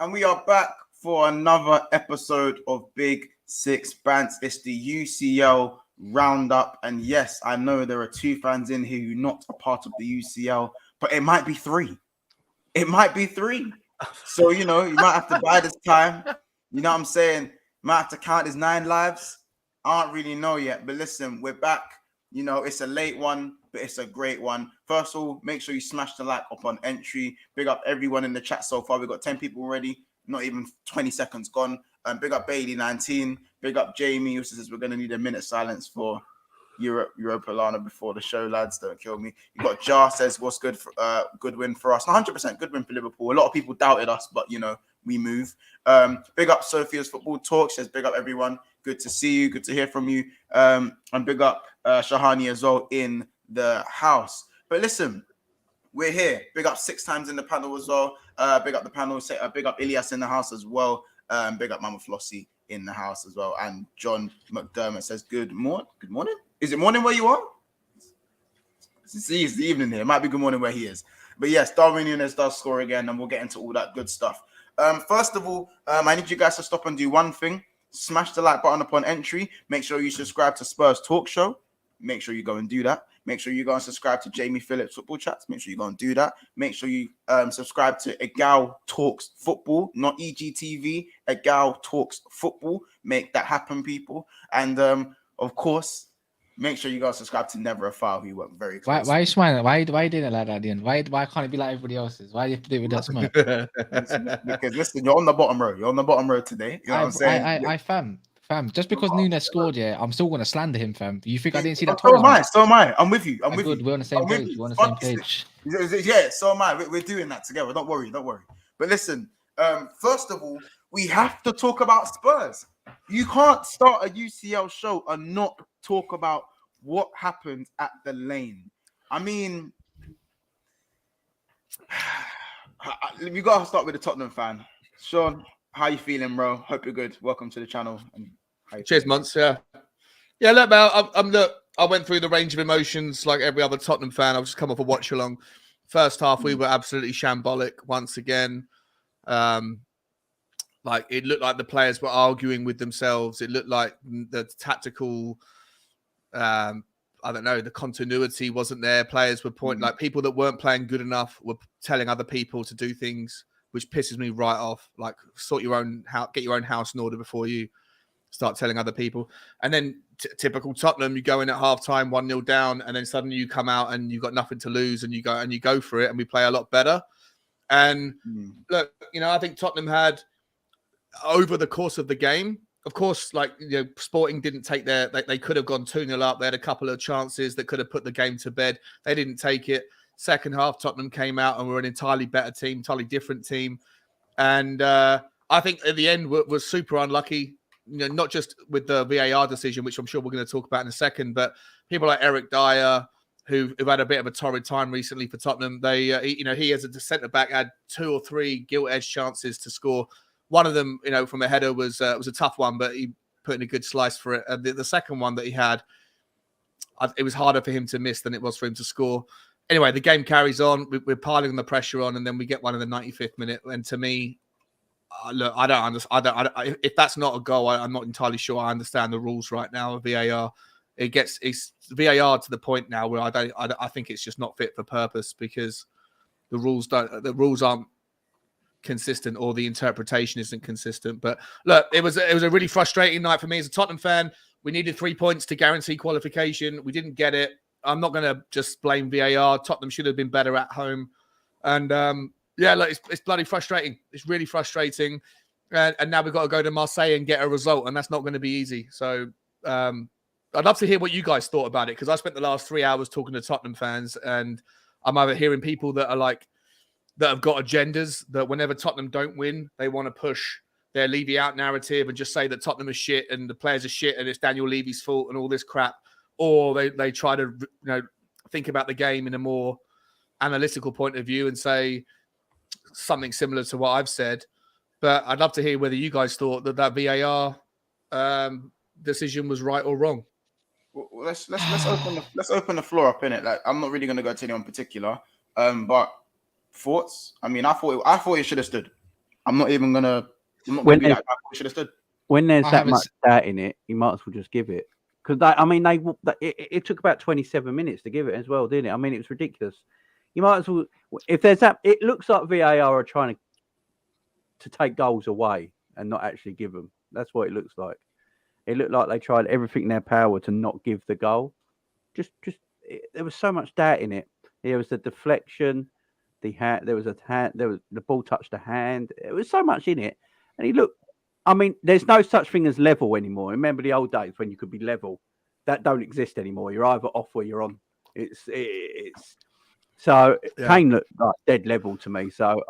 And we are back for another episode of Bigsixbants. It's the UCL roundup. And yes, I know there are 2 fans in here who are not a part of the UCL, but it might be 3. It might be 3. So, you might have to buy this time. You know what I'm saying? Might have to count his 9 lives. I don't really know yet. But listen, we're back. It's a late one, but it's a great one. First of all, make sure you smash the like up on entry. Big up everyone in the chat so far. We've got 10 people already. Not even 20 seconds gone. Big up Bailey19. Big up Jamie, who says we're going to need a minute silence for Europa Lana before the show, lads. Don't kill me. You got Jar says, what's good for good win for us? 100% good win for Liverpool. A lot of people doubted us, but, we move. Big up Sophia's Football Talk. Says, big up everyone. Good to see you. Good to hear from you. And big up Shahani as well in the house. But listen, we're here. Big up 6 times in the panel as well. Big up the panel. Big up Ilias in the house as well. Big up Mama Flossie in the house as well. And John McDermott says, good morning. Good morning. Is it morning where you are? It's the evening here. It might be good morning where he is. But yes, Darwin Nunes does score again, and we'll get into all that good stuff. First of all, I need you guys to stop and do one thing. Smash the like button upon entry. Make sure you subscribe to Spurs Talk Show. Make sure you go and do that. Make sure you go and subscribe to Jamie Phillips Football Chats. Make sure you go and do that. Make sure you subscribe to Egal Talks Football, not EGTV. Egal Talks Football. Make that happen, people. And of course, make sure you guys subscribe to Never a Foul, who work very closely. Why are you smiling? Why are you doing it like that, Ian? Why can't it be like everybody else's? Why do you have to do it with that smile? Because listen, you're on the bottom row. You're on the bottom row today. You know what I'm saying? Fam, just because Nunes scored, I'm still going to slander him, fam. You think I didn't see that? So am I. I'm with you. I'm with you. We're on the same page. We're on the same page. Yeah, so am I. We're doing that together. Don't worry. But listen, first of all, we have to talk about Spurs. You can't start a UCL show and not talk about what happened at the Lane. I mean, we got to start with the Tottenham fan. Sean, how you feeling, bro? Hope you're good. Welcome to the channel. Cheers, Munts. Yeah. Look, man, I went through the range of emotions like every other Tottenham fan. I've just come off a watch along. First half, we were absolutely shambolic once again. Like it looked like the players were arguing with themselves. It looked like the tactical, I don't know, the continuity wasn't there. Players were pointing, like people that weren't playing good enough were telling other people to do things, which pisses me right off. Like sort your own house, get your own house in order before you start telling other people. And then typical Tottenham, you go in at halftime 1-0 down, and then suddenly you come out and you've got nothing to lose, and you go for it, and we play a lot better. And look, I think Tottenham had, over the course of the game, of course, like, Sporting didn't take they could have gone 2-0 up. They had a couple of chances that could have put the game to bed. They didn't take it. Second half, Tottenham came out and were an entirely better team, entirely different team. And I think at the end was super unlucky, not just with the VAR decision, which I'm sure we're going to talk about in a second, but people like Eric Dyer, who've had a bit of a torrid time recently for Tottenham. He as a centre-back had 2 or 3 gilt-edged chances to score. One of them, from a header was a tough one, but he put in a good slice for it. And the second one that he had, it was harder for him to miss than it was for him to score. Anyway, the game carries on. We're piling the pressure on, and then we get one in the 95th minute. And to me, look, I don't understand. If that's not a goal, I'm not entirely sure I understand the rules right now of VAR. It's VAR to the point now where I think it's just not fit for purpose, because the rules aren't consistent, or the interpretation isn't consistent. But look, it was a really frustrating night for me as a Tottenham fan. We needed 3 points to guarantee qualification. We didn't get it. I'm not going to just blame VAR. Tottenham should have been better at home. And look, it's bloody frustrating. It's really frustrating. And now we've got to go to Marseille and get a result, and that's not going to be easy. So I'd love to hear what you guys thought about it, because I spent the last 3 hours talking to Tottenham fans, and I'm either hearing people that have got agendas that whenever Tottenham don't win, they want to push their Levy out narrative and just say that Tottenham is shit and the players are shit and it's Daniel Levy's fault and all this crap. Or they try to think about the game in a more analytical point of view and say something similar to what I've said. But I'd love to hear whether you guys thought that VAR decision was right or wrong. Well, let's open the floor up in it. Like, I'm not really going to go to anyone in particular, but thoughts. I mean, I thought it should have stood. I'm not even gonna. I'm not When gonna be like, I should have stood. When there's I that haven't much doubt in it, you might as well just give it. Because it took about 27 minutes to give it as well, didn't it? I mean, it was ridiculous. You might as well, if there's that, it looks like VAR are trying to take goals away and not actually give them. That's what it looks like. It looked like they tried everything in their power to not give the goal. There was so much doubt in it. There was the deflection, there was the ball touched the hand. There was so much in it, and he looked. I mean, there's no such thing as level anymore. Remember the old days when you could be level? That don't exist anymore. You're either off or you're on. So Kane looked like dead level to me. So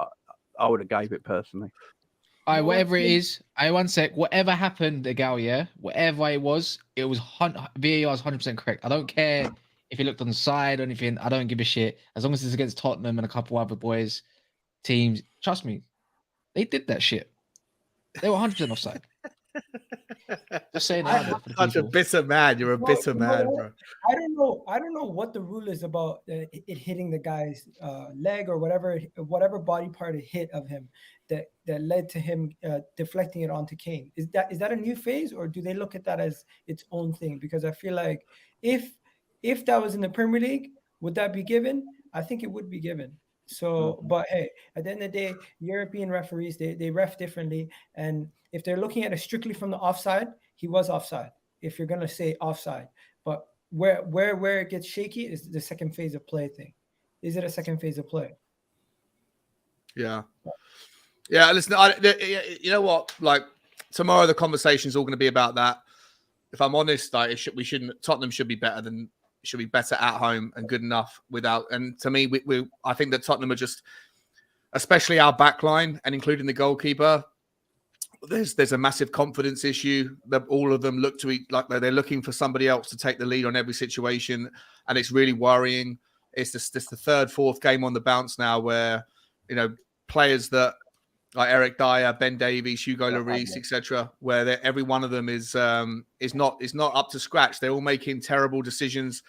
I would have gave it personally. All right, whatever it is, one sec. Whatever happened, the gal, whatever it was VAR is 100% correct. I don't care if he looked on the side or anything. I don't give a shit. As long as it's against Tottenham and a couple other boys teams, trust me, they did that shit. They were 100% offside. Just saying that for the Such a people. bitter man. You're a bitter man, bro. I don't know what the rule is about it hitting the guy's leg or whatever body part it hit of him that led to him deflecting it onto Kane. Is that a new phase, or do they look at that as its own thing? Because I feel like if that was in the Premier League, would that be given? I think it would be given. So, but hey, at the end of the day, European referees, they ref differently. And if they're looking at it strictly from the offside, he was offside, if you're going to say offside. But where it gets shaky is the second phase of play thing. Is it a second phase of play? Yeah. Yeah, listen, you know what? Like, tomorrow the conversation is all going to be about that. If I'm honest, like, Tottenham should be better at home and good enough without. And to me, I think that Tottenham are just, especially our back line and including the goalkeeper, there's a massive confidence issue. That all of them look to like they're looking for somebody else to take the lead on every situation, and it's really worrying. It's the third, fourth game on the bounce now where players that like Eric Dyer, Ben Davies, Hugo Lloris, etc., where every one of them is not up to scratch. They're all making terrible decisions,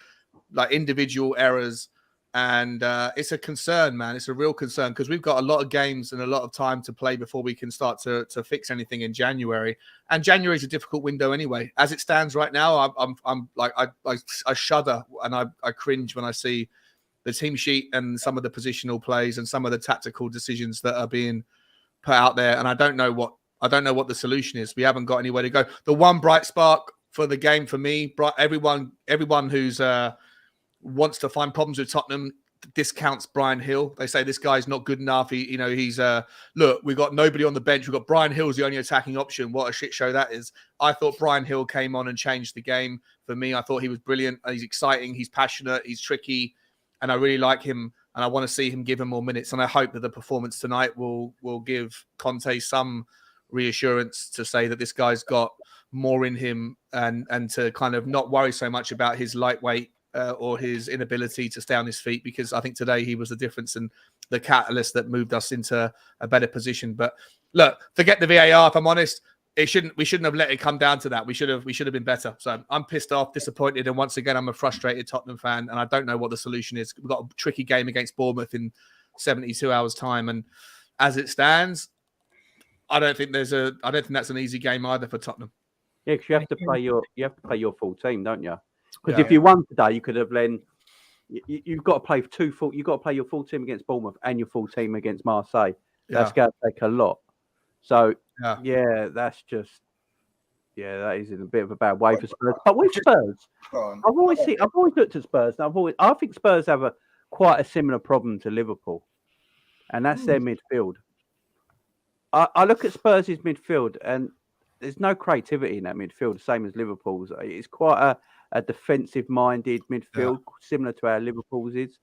like individual errors, and it's a concern, man. It's a real concern because we've got a lot of games and a lot of time to play before we can start to fix anything in January. And January is a difficult window anyway. As it stands right now, I'm like I shudder and I cringe when I see the team sheet and some of the positional plays and some of the tactical decisions that are being put out there, and I don't know what the solution is. We haven't got anywhere to go. The one bright spark for the game for me, everyone who's wants to find problems with Tottenham discounts Bryan Hill. They say this guy's not good enough. He's look, we've got nobody on the bench. We've got Bryan Hill's the only attacking option. What a shit show that is. I thought Bryan Hill came on and changed the game for me. I thought he was brilliant. He's exciting. He's passionate. He's tricky, and I really like him. And I want to see him give him more minutes. And I hope that the performance tonight will give Conte some reassurance to say that this guy's got more in him and to kind of not worry so much about his lightweight or his inability to stay on his feet, because I think today he was the difference and the catalyst that moved us into a better position. But look, forget the VAR. If I'm honest, we shouldn't have let it come down to that. We should have been better. So I'm pissed off, disappointed, and once again I'm a frustrated Tottenham fan, and I don't know what the solution is. We've got a tricky game against Bournemouth in 72 hours time, and as it stands, I don't think that's an easy game either for Tottenham. Yeah, because you have to play your full team, don't you? Because if you won today, you could have then you've got to play you've got to play your full team against Bournemouth and your full team against Marseille. That's going to take a lot. So that is in a bit of a bad way for Spurs. But with Spurs, I've always looked at Spurs. And I think Spurs have quite a similar problem to Liverpool, and that's their midfield. I look at Spurs' midfield, and there's no creativity in that midfield, same as Liverpool's. It's quite a defensive-minded midfield, similar to how Liverpool's is.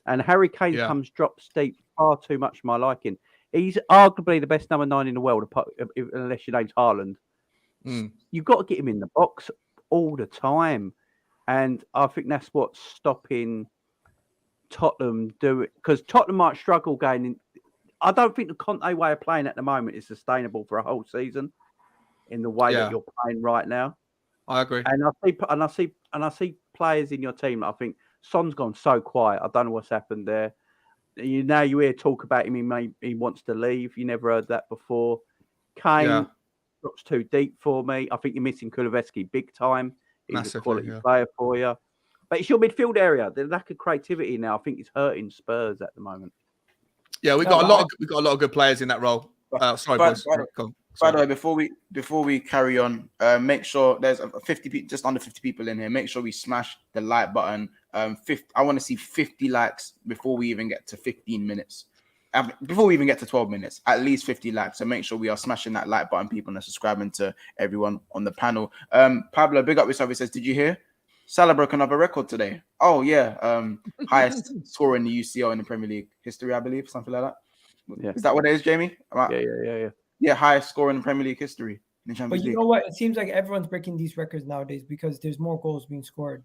And Harry Kane comes drop steep far too much for my liking. He's arguably the best number 9 in the world, unless your name's Haaland. You've got to get him in the box all the time. And I think that's what's stopping Tottenham doing, because Tottenham might struggle gaining. I don't think the Conte way of playing at the moment is sustainable for a whole season in the way that you're playing right now. I agree. And I see players in your team. I think Son's gone so quiet. I don't know what's happened there. Now you hear talk about him. He wants to leave. You never heard that before. Kane drops too deep for me. I think you're missing Kulusevski big time. He's Massively, a quality player for you. But it's your midfield area. The lack of creativity now, I think, is hurting Spurs at the moment. Yeah, we got a lot of good players in that role. Sorry, boys. By the way, before we carry on, make sure there's 50 just under 50 people in here. Make sure we smash the like button. I want to see 50 likes before we even get to 15 minutes. Before we even get to 12 minutes, at least 50 likes. So make sure we are smashing that like button, people, and subscribing to everyone on the panel. Pablo, big up yourself. He says, did you hear? Salah broke another record today. Oh, yeah. Highest score in the UCL in the Premier League history, I believe. Something like that. Yeah. Is that what it is, Jamie? Yeah. Yeah, highest score in the Premier League history. In the Champions League. Know what? It seems like everyone's breaking these records nowadays because there's more goals being scored.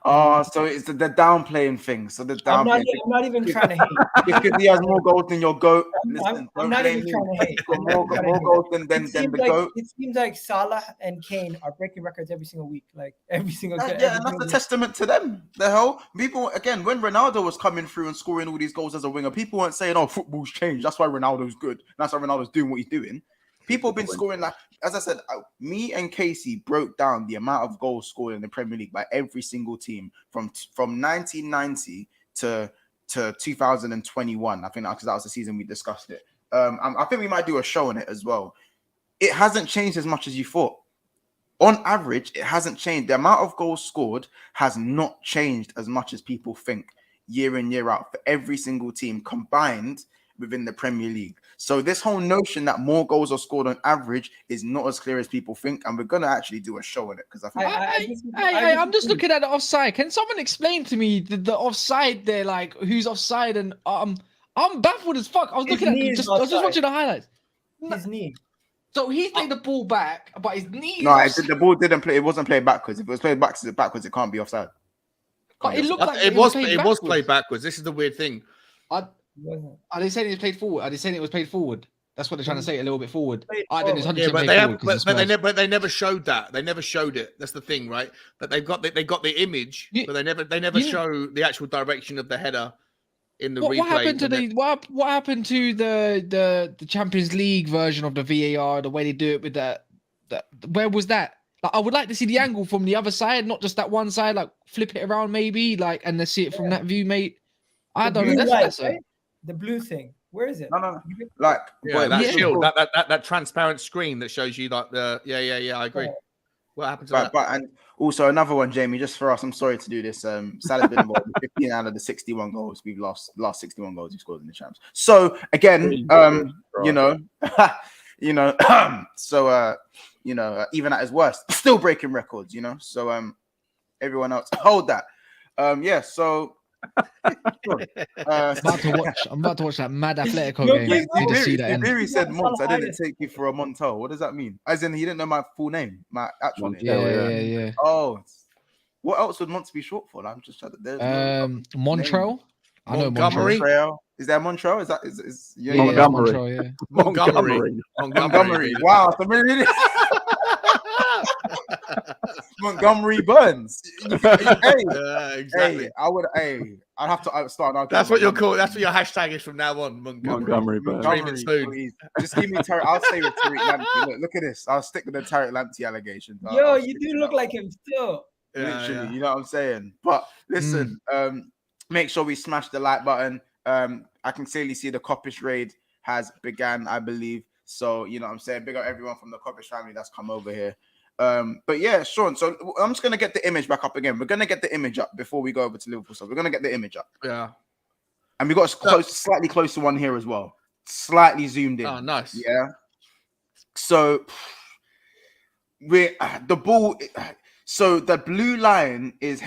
Oh, so it's the downplaying thing. So the downplaying. I'm not even trying to hate. Because he has more goals than your GOAT. Listen, I'm not even trying to hate. More goals than the GOAT. It seems like Salah and Kane are breaking records every single week. Like every single day. Yeah, and that's a testament to them. The hell? People, again, when Ronaldo was coming through and scoring all these goals as a winger, people weren't saying, oh, football's changed. That's why Ronaldo's good. That's why Ronaldo's doing what he's doing. People have been scoring, like, as I said, me and Casey broke down the amount of goals scored in the Premier League by every single team from 1990 to 2021. I think because that was the season we discussed it. I think we might do a show on it as well. It hasn't changed as much as you thought. On average, it hasn't changed. The amount of goals scored has not changed as much as people think year in, year out for every single team combined within the Premier League. So this whole notion that more goals are scored on average is not as clear as people think, and we're gonna actually do a show on it because I think I'm just looking at the offside. Can someone explain to me the offside there, like who's offside? And I'm baffled as fuck. I was looking at I was just watching the highlights. His knee. So he played the ball back, but his knee. No, the ball didn't play. It wasn't played backwards. If it was played backwards, it can't be offside. But it looked like it was played backwards. This is the weird thing. Are they saying it was played forward? Are they saying it was played forward? That's what they're trying to say, a little bit forward. I think it's 100% played forward. They never showed that. They never showed it. That's the thing, right? That they got the image, but they never show the actual direction of the header in the replay. What happened to the Champions League version of the VAR? The way they do it with that. Where was that? Like, I would like to see the angle from the other side, not just that one side. Like flip it around, maybe. Like, and they see it from that view, mate. I don't know. That's right? The blue thing. Where is it? No. Like shield, that transparent screen that shows you like the I agree. What happened to that? But and also another one, Jamie, just for us. I'm sorry to do this. Salah's been involved with 15 out of the 61 goals we've lost. Last 61 goals he scored in the champs. So again, even at his worst, still breaking records. So everyone else hold that. So. I'm about to watch that mad Atletico game. He said Monts. I didn't take you for a Montel. What does that mean? As in, he didn't know my full name, my actual name. Yeah. Oh, what else would Monts be short for? I'm just trying to. Montreal. I know Montreal. Is there Montreal? Is that Montgomery? Montgomery. Wow. Montgomery Burns. Exactly. I'd have to start an That's what you're called. That's what your hashtag is from now on. Montgomery Burns. Just give me Tariq. I'll stay with Tariq Lamptey. Look at this. I'll stick with the Tariq Lamptey allegations. Yo, you do look like him still. Literally, you know what I'm saying? But listen, make sure we smash the like button. I can clearly see the Coppish raid has began, I believe. So, you know what I'm saying? Big up everyone from the Coppish family that's come over here. But yeah, Sean, so I'm just going to get the image back up again. We're going to get the image up before we go over to Liverpool. So we're going to get the image up. Yeah. And we got a slightly closer one here as well. Slightly zoomed in. Oh, nice. Yeah. So the ball... So the blue line is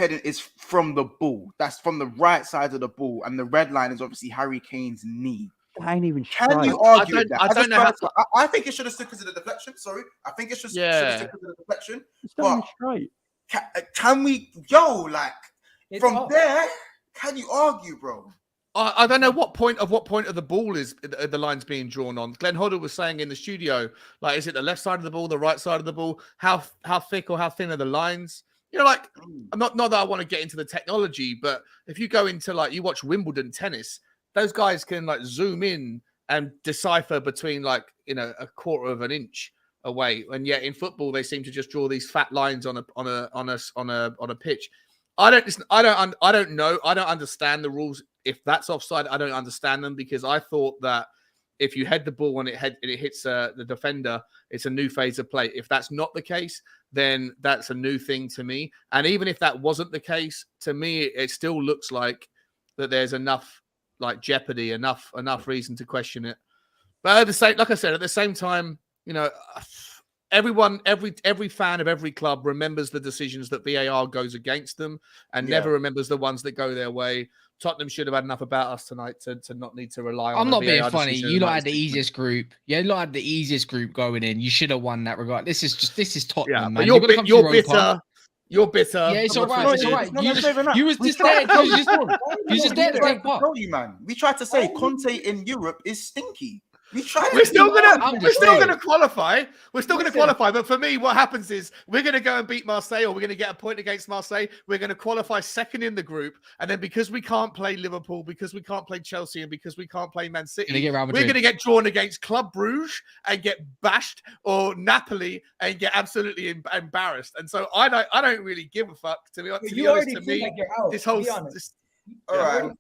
from the ball. That's from the right side of the ball. And the red line is obviously Harry Kane's knee. I ain't even Can you argue that? I think it should have stuck because of the deflection. Sorry. I think it should have stuck because of the deflection. But straight. Can we, there, can you argue, bro? I don't know what point of the ball is the line's being drawn on. Glenn Hodder was saying in the studio, like, is it the left side of the ball, the right side of the ball? How thick or how thin are the lines? You know, like, not that I want to get into the technology, but if you go into, like, you watch Wimbledon tennis, those guys can like zoom in and decipher between like, you know, a quarter of an inch away, and yet in football they seem to just draw these fat lines on a pitch. I don't know. I don't understand the rules. If that's offside, I don't understand them, because I thought that if you head the ball and it hits the defender, it's a new phase of play. If that's not the case, then that's a new thing to me. And even if that wasn't the case, to me, it still looks like that there's enough like jeopardy, enough reason to question it. But at the same, like I said, at the same time, you know, every fan of every club remembers the decisions that VAR goes against them, and never remembers the ones that go their way. Tottenham should have had enough about us tonight to not need to rely on. I'm not being funny. You lot had the easiest group. Yeah, you lot had the easiest group going in. You should have won that regard. This is Tottenham, man. You're bitter. You're bitter. Yeah, it's all right. It's all right. You was just there. You just there to take part. Tell you, man. We tried to say Conte in Europe is stinky. We're still gonna qualify. We're still gonna qualify. But for me, what happens is we're gonna go and beat Marseille, or we're gonna get a point against Marseille. We're gonna qualify second in the group, and then because we can't play Liverpool, because we can't play Chelsea, and because we can't play Man City, we're gonna get drawn against Club Brugge and get bashed, or Napoli and get absolutely embarrassed. And so I don't really give a fuck. To be honest, to me, like you're out, this whole all right,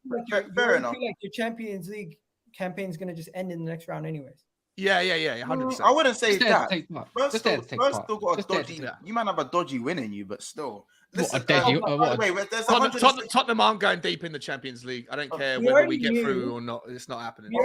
fair enough. Feel like your Champions League campaign is going to just end in the next round anyways. Yeah, 100%. I wouldn't say that. Spurs still got a dodgy. You might have a dodgy win in you, but still. Listen, Tottenham aren't going deep in the Champions League. I don't care whether we get through or not. It's not happening. We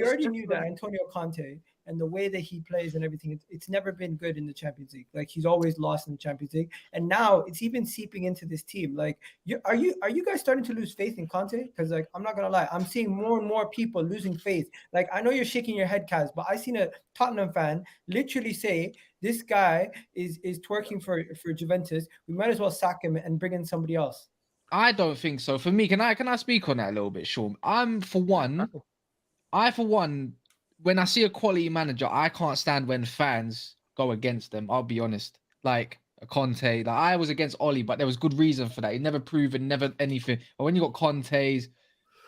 already knew that Antonio Conte and the way that he plays and everything, it's never been good in the Champions League. Like, he's always lost in the Champions League, and now it's even seeping into this team. Like, are you guys starting to lose faith in Conte? Because, like, I'm not gonna lie, I'm seeing more and more people losing faith. Like, I know you're shaking your head, Kaz, but I seen a Tottenham fan literally say, this guy is twerking for Juventus. We might as well sack him and bring in somebody else. I don't think so. For me, can I speak on that a little bit, Sean? For one, when I see a quality manager, I can't stand when fans go against them. I'll be honest. Like a Conte, like I was against Oli, but there was good reason for that. He never proven, never anything. But when you got Conte's,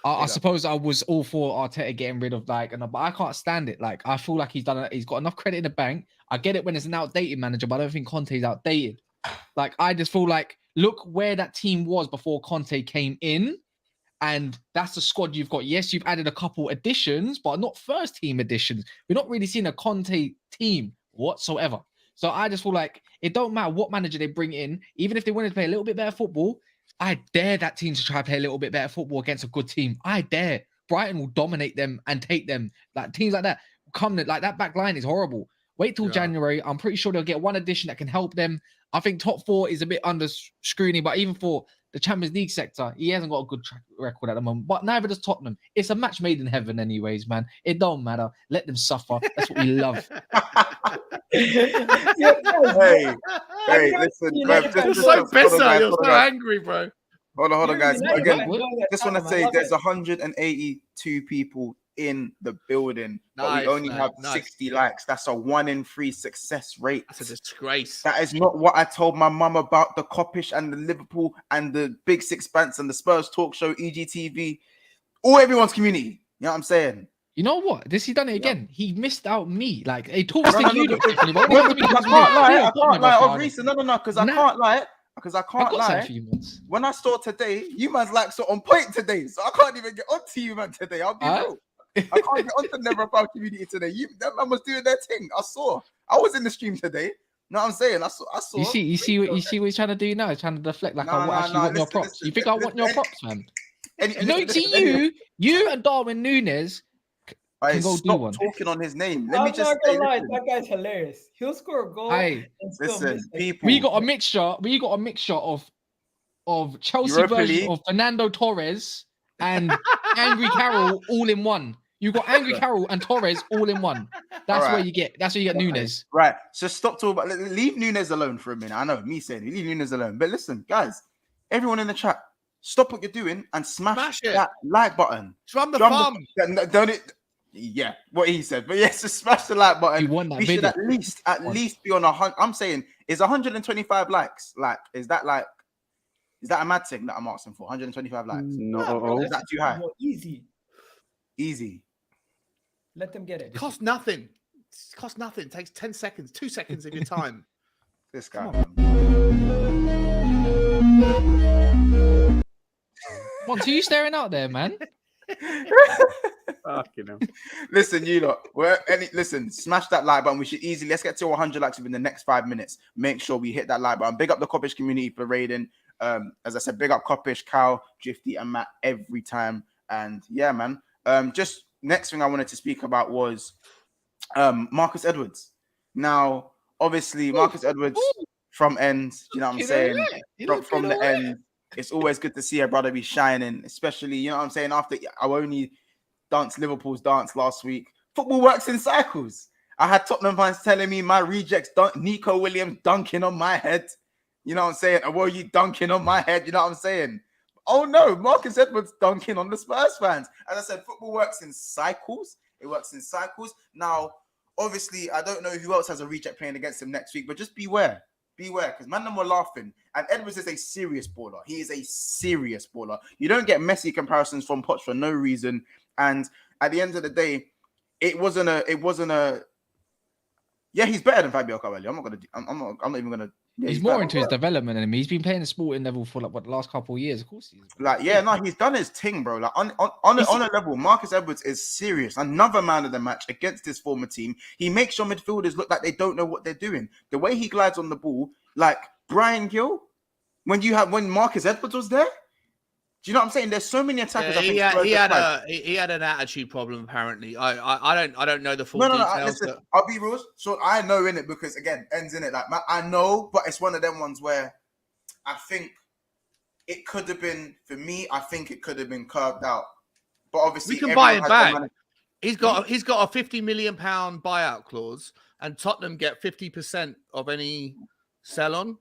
I suppose I was all for Arteta getting rid of but I can't stand it. Like, I feel like he's got enough credit in the bank. I get it when it's an outdated manager, but I don't think Conte's outdated. Like, I just feel like, look where that team was before Conte came in, and that's the squad you've got. Yes, you've added a couple additions, but not first team additions. We're not really seeing a Conte team whatsoever. So I just feel like it don't matter what manager they bring in, even if they wanted to play a little bit better football, I dare that team to try to play a little bit better football against a good team. I dare. Brighton will dominate them and take them. Like, teams like that come, like, that back line is horrible. Wait till January. I'm pretty sure they'll get one addition that can help them. I think top four is a bit under scrutiny, but even for the Champions League sector, he hasn't got a good track record at the moment. But neither does Tottenham. It's a match made in heaven anyways, man. It don't matter. Let them suffer. That's what we love. Hey, listen, you're so bitter. You're so angry, bro. Hold on, guys. Again, just want to say there's 182 people in the building, but we only have 60 likes. That's a 1 in 3 success rate. That's a disgrace. That is not what I told my mum about the Coppish and the Liverpool and the Bigsixbants and the Spurs talk show, EGTV, all everyone's community. You know what I'm saying? You know what? He done it again. He missed out me. Like, he talks to you. I can't lie. Because I can't lie. Because I can't lie. When I saw today, you man's like so on point today. So I can't even get onto you, man, today. I'll be real. I can't get onto Never About Community today. That man was doing their thing. I saw. I was in the stream today. Know what I'm saying? I saw. You see what he's trying to do now? He's trying to deflect like I actually want your props. You think I want your props, man? You and Darwin Núñez can go do one. Talking on his name. Let me just say, that guy's hilarious. He'll score a goal. Listen, people. We got a mixture of Chelsea Europa version League. of Fernando Torres and Angry Carroll all in one. You got Angry Carroll and Torres all in one. That's where you get Núñez. Right. So stop talking about. Leave Núñez alone for a minute. I know me saying leave Núñez alone, but listen, guys, everyone in the chat, stop what you're doing and smash that like button. Drum the thumb. Don't it? Yeah, what he said. But yes, just smash the like button. We should at least be on 100. I'm saying, is 125 likes? Like, is that a mad thing that I'm asking for? 125 likes? No. Is that too high? Easy. Easy. Let them get it. It costs nothing. It costs nothing. It takes 10 seconds, 2 seconds of your time. This guy. What are you staring out there, man? Fucking hell. Listen, you lot. Listen, smash that like button. We should easily let's get to 100 likes within the next 5 minutes. Make sure we hit that like button. Big up the Coppish community for raiding. As I said, big up Coppish, Cal, Drifty, and Matt every time. And yeah, man. Just next thing I wanted to speak about was Marcus Edwards. Now, obviously, Marcus Edwards from ends. You know what I'm saying? From the end. It's always good to see a brother be shining, especially, you know what I'm saying, after I only danced Liverpool's dance last week. Football works in cycles. I had Tottenham fans telling me my rejects, Nico Williams dunking on my head. You know what I'm saying? Or were you dunking on my head? You know what I'm saying? Oh no, Marcus Edwards dunking on the Spurs fans. As I said, football works in cycles. It works in cycles. Now, obviously, I don't know who else has a reject playing against him next week, but just beware. Beware, because man, them were laughing. And Edwards is a serious baller. He is a serious baller. You don't get Messi comparisons from Poch for no reason. And at the end of the day, it wasn't a. Yeah, he's better than Fabio Carvalho. I'm not even gonna. Yeah, he's more into his development than me. He's been playing the sporting level for like the last couple of years. Of course, he's done his thing, bro. Like on a level, Marcus Edwards is serious. Another man of the match against his former team. He makes your midfielders look like they don't know what they're doing. The way he glides on the ball, like Brian Gill, when Marcus Edwards was there. Do you know what I'm saying? There's so many attackers. He had an attitude problem apparently. I don't know the full details. Listen, I'll be real. So I know in it because again, ends in it. Like I know, but it's one of them ones where I think it could have been for me. I think it could have been curved out. But obviously, we can buy it back. He's got a £50 million buyout clause, and Tottenham get 50% of any sell on.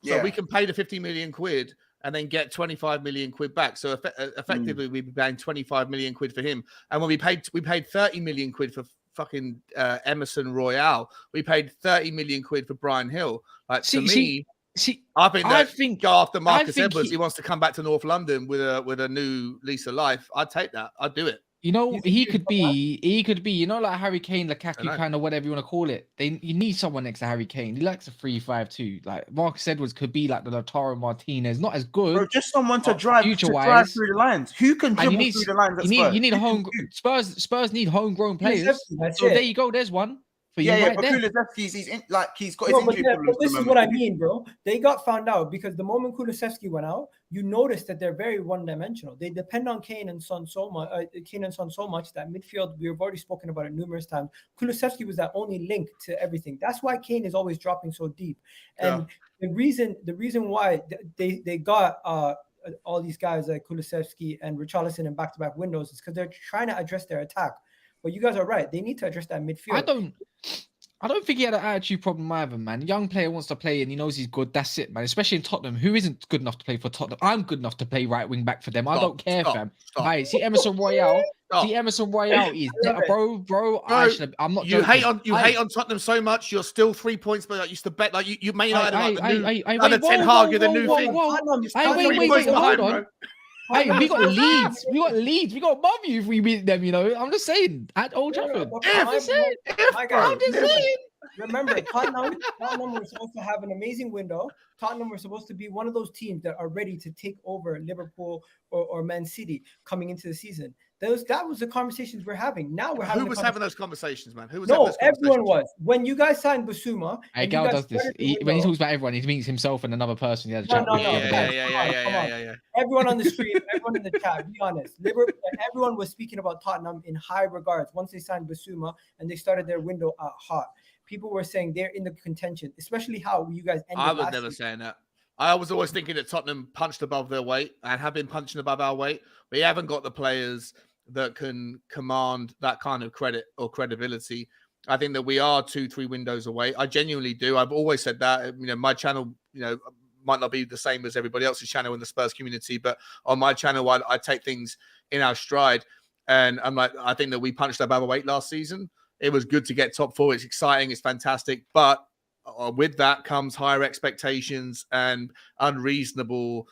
So we can pay the 50 million quid. And then get 25 million quid back. So effectively, we'd be paying 25 million quid for him. And when we paid 30 million quid for fucking Emerson Royale, we paid 30 million quid for Brian Hill. Like I think go after Marcus Edwards. He wants to come back to North London with a new lease of life. I'd take that. I'd do it. You know, he could be, you know, like Harry Kane, Lukaku, kind of whatever you want to call it. You need someone next to Harry Kane. He likes a 3-5-2. Like Marcus Edwards could be like the Lautaro Martinez, not as good. Bro, just someone to drive through the lines. Who can dribble through the lines? You need a home. Spurs need homegrown players. So there you go. There's one. For you right there. He's got his injury problems. But this is what I mean, bro. They got found out because the moment Kulusevski went out, you notice that they're very one-dimensional. They depend on Kane and Son so much that midfield, we've already spoken about it numerous times. Kulusevski was that only link to everything. That's why Kane is always dropping so deep. And the reason why they got all these guys like Kulusevski and Richarlison in back-to-back windows is because they're trying to address their attack. But you guys are right. They need to address that midfield. I don't think he had an attitude problem either, man. Young player wants to play and he knows he's good. That's it, man. Especially in Tottenham. Who isn't good enough to play for Tottenham? I'm good enough to play right wing back for them. I don't care, fam. Hey, see Emerson Royale. Is bro. I'm not. You hate on Tottenham so much. You're still 3 points, but I used to bet like you may not have the Ten Hag, the new thing. Wait, hold on. Hey, we got Leeds. We got above you if we beat them, you know. I'm just saying. At Old Trafford. I'm just saying. Remember, Tottenham were supposed to have an amazing window. Tottenham were supposed to be one of those teams that are ready to take over Liverpool or Man City coming into the season. That was the conversations we're having. Now we're having. Who was having those conversations, man? Everyone was. When you guys signed Basuma, Gal does this. When he talks about everyone, he means himself and another person. Yeah. Everyone on the street, everyone in the chat. Be honest. Everyone was speaking about Tottenham in high regards once they signed Basuma and they started their window hot. People were saying they're in the contention, especially how you guys ended. I was never saying that. I was always thinking that Tottenham punched above their weight and have been punching above our weight. We haven't got the players that can command that kind of credit or credibility. I think that we are 2-3 windows away. I genuinely do. I've always said that. You know, my channel, you know, might not be the same as everybody else's channel in the Spurs community, but on my channel, I take things in our stride. And I think that we punched above our weight last season. It was good to get top 4. It's exciting. It's fantastic. But with that comes higher expectations and unreasonable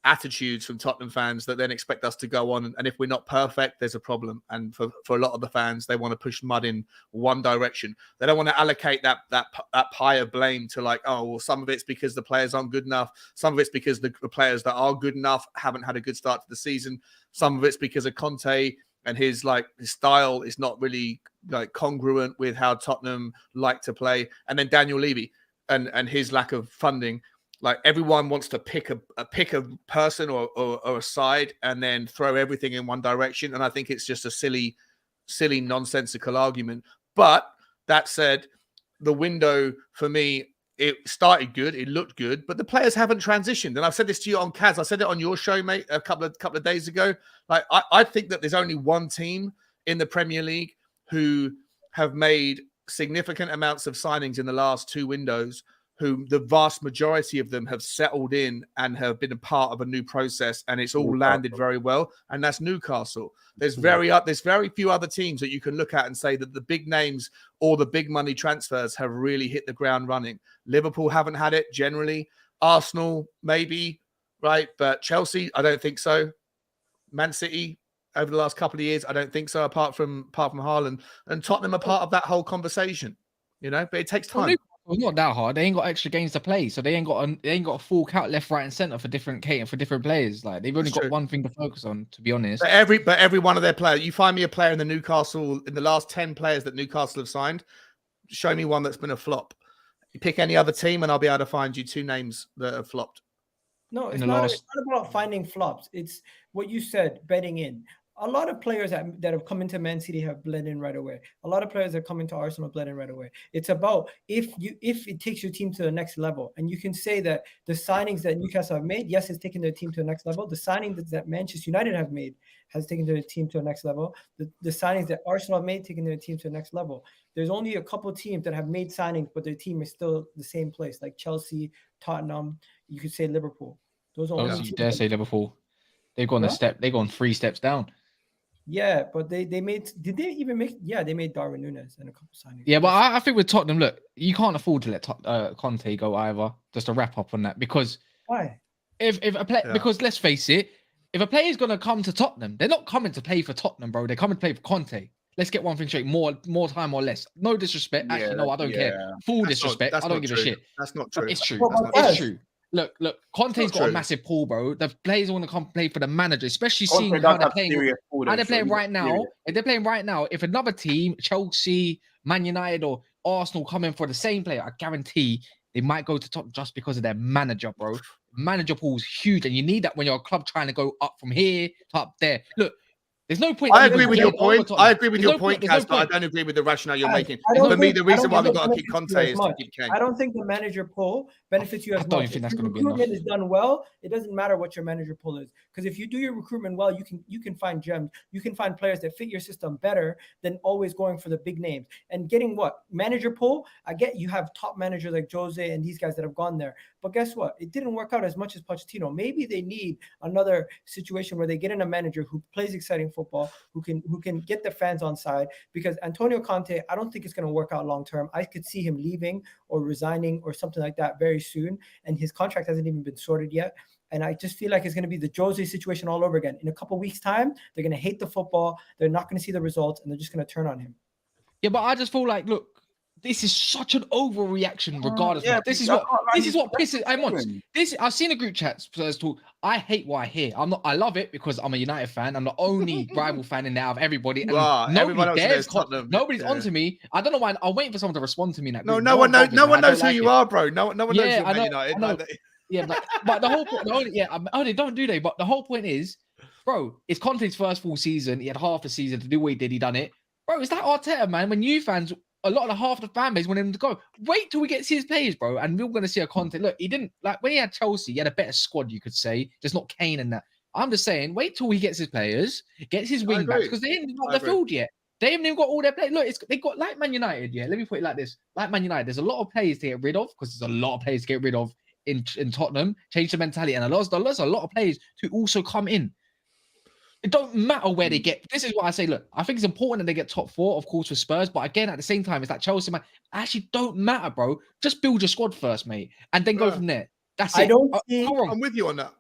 attitudes from Tottenham fans that then expect us to go on. And if we're not perfect, there's a problem. And for a lot of the fans, they want to push mud in one direction. They don't want to allocate that pie of blame to like, oh, well, some of it's because the players aren't good enough. Some of it's because the players that are good enough haven't had a good start to the season. Some of it's because of Conte and his style is not really like congruent with how Tottenham like to play. And then Daniel Levy and his lack of funding. Like everyone wants to pick a person or a side and then throw everything in one direction. And I think it's just a silly, nonsensical argument. But that said, the window for me, it started good. It looked good, but the players haven't transitioned. And I've said this to you on Kaz. I said it on your show, mate, a couple of days ago. Like I think that there's only one team in the Premier League who have made significant amounts of signings in the last 2 windows, who the vast majority of them have settled in and have been a part of a new process, and it's all landed very well. And that's Newcastle. There's very few other teams that you can look at and say that the big names or the big money transfers have really hit the ground running. Liverpool haven't had it generally. Arsenal, maybe, right? But Chelsea, I don't think so. Man City, over the last couple of years, I don't think so, apart from Haaland. And Tottenham are part of that whole conversation, but it takes time. Well, not that hard. They ain't got extra games to play, so they ain't got a full count left, right, and center for different players. Like they've only got one thing to focus on, to be honest. But every one of their players, you find me a player in the last 10 players that Newcastle have signed, show me one that's been a flop. You pick any other team, and I'll be able to find you 2 names that have flopped. No, it's not about finding flops. It's what you said, betting in. A lot of players that have come into Man City have bled in right away. A lot of players that come into Arsenal bled in right away. It's about if it takes your team to the next level. And you can say that the signings that Newcastle have made, yes, it's taken their team to the next level. The signings that Manchester United have made has taken their team to the next level. The signings that Arsenal have made, taken their team to the next level. There's only a couple of teams that have made signings, but their team is still the same place, like Chelsea, Tottenham. You could say Liverpool. Those are you dare say Liverpool. They've gone They've gone 3 steps down. Yeah, but they made. Did they even make? Yeah, they made Darwin Núñez and a couple signings. Yeah, but I think with Tottenham, look, you can't afford to let Conte go either. Just to wrap up on that, because why? Because let's face it, if a player is going to come to Tottenham, they're not coming to play for Tottenham, bro. They're coming to play for Conte. Let's get one thing straight: more time or less. No disrespect. Actually, no, I don't care. Full disrespect. I don't give a shit. That's not true. It's true. It's true. Look, Conte's got a massive pull, bro. The players want to come play for the manager, especially seeing how they're playing. How they're playing right now. If they're playing right now, if another team, Chelsea, Man United, or Arsenal come in for the same player, I guarantee they might go to top just because of their manager, bro. Manager pool is huge, and you need that when you're a club trying to go up from here to up there. Look, there's no point. I agree with your point. I agree with your point, Kaz, but I don't agree with the rationale you're making. For me, the reason why we've got to keep Conte is to keep Kane. I don't think the manager pull benefits you as much. I don't think that's going to be enough. Recruitment is done well. It doesn't matter what your manager pull is, because if you do your recruitment well, you can find gems. You can find players that fit your system better than always going for the big names and getting what manager pull. I get you have top managers like Jose and these guys that have gone there, but guess what? It didn't work out as much as Pochettino. Maybe they need another situation where they get in a manager who plays exciting football, who can get the fans on side, because Antonio Conte, I don't think it's going to work out long term. I could see him leaving or resigning or something like that very soon, and his contract hasn't even been sorted yet. And I just feel like it's going to be the Jose situation all over again. In a couple of weeks' time, they're going to hate the football. They're not going to see the results, and they're just going to turn on him. Yeah, but I just feel like, look, this is such an overreaction. Regardless, this is what pisses. I've seen the group chats talk. I hate what I hear. I love it because I'm a United fan. I'm the only rival fan in there out of everybody. And nobody's onto me. I don't know why. I'm waiting for someone to respond to me. No one knows who you are, bro. No one knows you're Man United. Yeah, but the whole point. Don't do that. But the whole point is, bro, it's Conte's first full season. He had half a season to do what he did. He done it, bro. It's that Arteta, man. When you fans. A lot of half the fan base wanted him to go. Wait till we get to see his players, bro. And we're going to see a Conte. Look, he didn't, like, when he had Chelsea, he had a better squad, you could say. Just not Kane and that. I'm just saying, wait till he gets his players, gets his wing backs, because they ain't got the field yet. They haven't even got all their players. Look, they got, like Man United, yeah. Let me put it like this. Like Man United, there's a lot of players to get rid of, because there's a lot of players to get rid of in Tottenham. Change the mentality. And there's a lot of players to also come in. It don't matter where they get. This is what I say. Look, I think it's important that they get top 4, of course, for Spurs. But again, at the same time, it's like Chelsea, man. Actually, don't matter, bro. Just build your squad first, mate, and then go from there. That's it. I'm with you on that.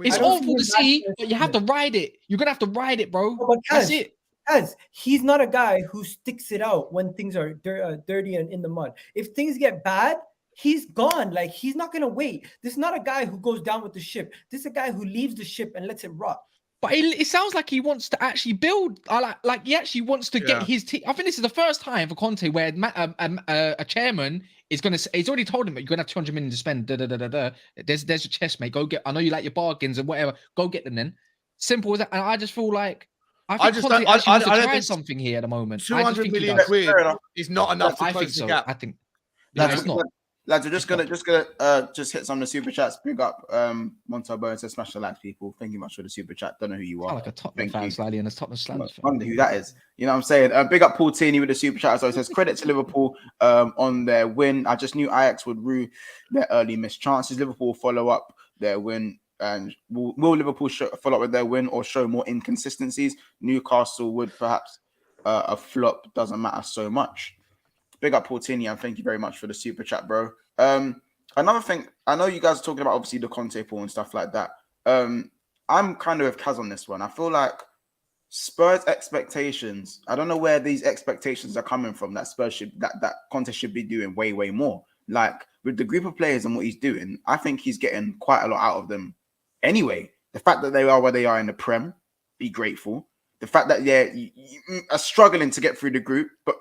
It's don't awful to see him see, matching but you have to ride it. You're gonna have to ride it, bro. No, but That's it. Kaz, he's not a guy who sticks it out when things are dirty and in the mud. If things get bad, he's gone. Like, he's not gonna wait. This is not a guy who goes down with the ship. This is a guy who leaves the ship and lets it rot. But it sounds like he wants to actually build. Like he actually wants to get his team. I think this is the first time for Conte where a chairman is gonna. He's already told him that you're gonna have 200 million to spend. There's your chest, mate. Go get. I know you like your bargains and whatever. Go get them then. Simple as that. And I just feel like I think Conte actually wants to try something here at the moment. 200 million quid is not enough to close the gap. I think. It's not. Lads, we're just gonna hit some of the super chats. Big up Montalbo and says smash the like, people. Thank you much for the super chat. Don't know who you are. Like a Tottenham fan slightly and a Tottenham slant. Wonder who that is. You know what I'm saying? Big up Paul Tini with the super chat. So it says credit to Liverpool on their win. I just knew Ajax would rue their early missed chances. Liverpool follow up their win. And will Liverpool follow up with their win or show more inconsistencies? Newcastle would perhaps a flop. Doesn't matter so much. Big up Portini, and thank you very much for the super chat, bro. Another thing, I know you guys are talking about obviously the Conte pool and stuff like that. I'm kind of with Kaz on this one. I feel like Spurs expectations, I don't know where these expectations are coming from, that Spurs should that Conte should be doing way more. Like with the group of players and what he's doing, I think he's getting quite a lot out of them anyway. The fact that they are where they are in the Prem, be grateful. The fact that you are struggling to get through the group, but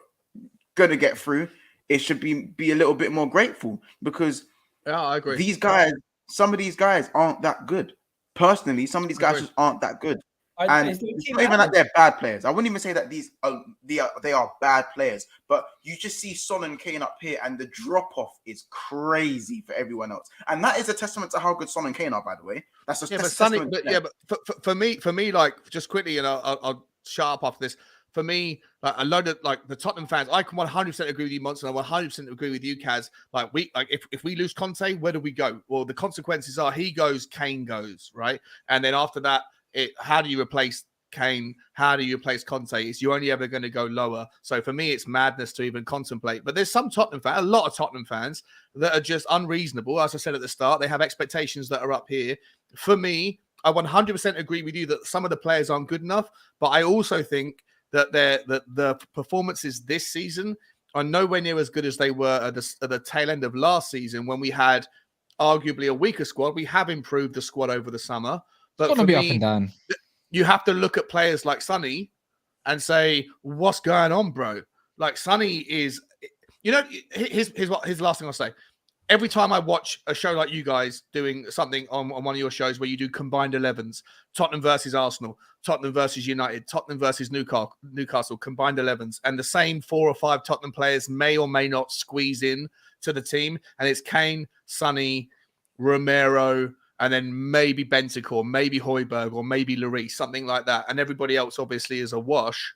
gonna get through, it should be a little bit more grateful, because I agree. These guys, some of these guys aren't that good. Personally, some of these guys just aren't that good. And it's not even like they're bad players. I wouldn't even say that they are bad players, but you just see Son and Kane up here, and the drop off is crazy for everyone else. And that is a testament to how good Son and Kane are, by the way. That's just but for me, like, just quickly, and I'll shut up after this. For me, like a load of like the Tottenham fans, I can 100% agree with you, Monson. I 100% agree with you, Kaz. Like if we lose Conte, where do we go? Well, the consequences are he goes, Kane goes, right? And then after that, how do you replace Kane? How do you replace Conte? You're only ever going to go lower. So for me, it's madness to even contemplate. But there's some Tottenham fans, a lot of Tottenham fans that are just unreasonable. As I said at the start, they have expectations that are up here. For me, I 100% agree with you that some of the players aren't good enough, but I also think that the performances this season are nowhere near as good as they were at the tail end of last season, when we had arguably a weaker squad. We have improved the squad over the summer, but it's going to be up and down. You have to look at players like Sonny and say, "What's going on, bro?" Like Sonny is, here's last thing I'll say. Every time I watch a show like you guys doing something on one of your shows where you do combined 11s, Tottenham versus Arsenal, Tottenham versus United, Tottenham versus Newcastle, combined 11s, and the same 4 or 5 Tottenham players may or may not squeeze in to the team, and it's Kane, Sonny, Romero, and then maybe Bentancur, maybe Højbjerg, or maybe Lloris, something like that, and everybody else obviously is a wash.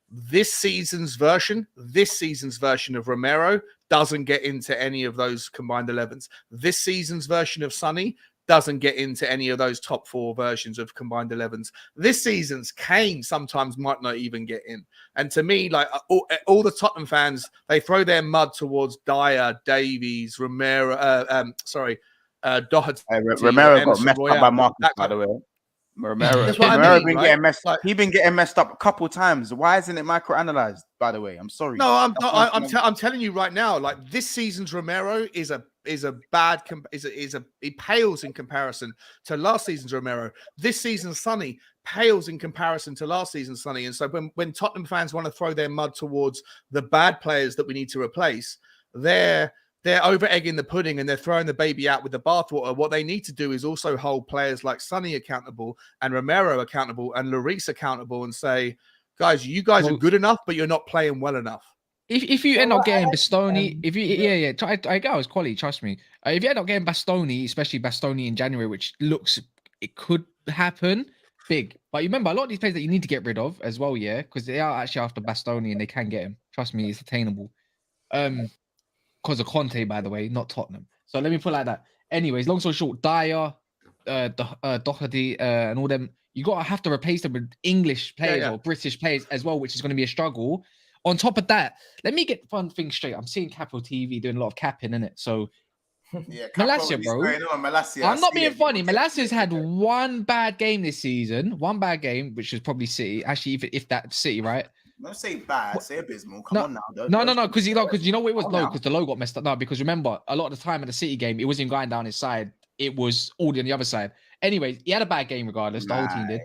This season's version of Romero doesn't get into any of those combined 11s. This season's version of Sonny doesn't get into any of those top 4 versions of combined 11s. This season's Kane sometimes might not even get in. And to me, like all the Tottenham fans, they throw their mud towards Dyer, Davies, Romero, Doherty. Romero got messed up by Marcus, by the way. Romero, He's been getting messed up a couple times. Why isn't it microanalyzed? By the way, I'm sorry. No, I'm telling you right now. Like this season's Romero is it pales in comparison to last season's Romero. This season's Sonny pales in comparison to last season's Sonny. And so when Tottenham fans want to throw their mud towards the bad players that we need to replace, they're over-egging the pudding and they're throwing the baby out with the bathwater. What they need to do is also hold players like Sonny accountable and Romero accountable and Lloris accountable and say, guys, you guys are good enough, but you're not playing well enough. If you end up getting Bastoni, I go as quality, trust me. If you end up getting Bastoni, especially Bastoni in January, which looks it could happen, big. But you remember a lot of these players that you need to get rid of as well, yeah, because they are actually after Bastoni and they can get him. Trust me, it's attainable. Because of Conte, by the way, not Tottenham. So let me put it like that. Anyways, long story short, Dyer, Doherty, and all them, you have to replace them with English players or British players as well, which is going to be a struggle. On top of that, let me get one thing straight. I'm seeing Capital TV doing a lot of capping, innit? So Yeah, Malacia, bro. Malacia. I'm not being funny. Malacia's had one bad game this season. One bad game, which was probably City. Actually, if that City, right? Don't say bad, say abysmal. Come on now. No, because you know what it was. No, because the low got messed up. No, because remember, a lot of the time at the City game, it wasn't going down his side. It was all on the other side. Anyways, he had a bad game regardless. The whole team did.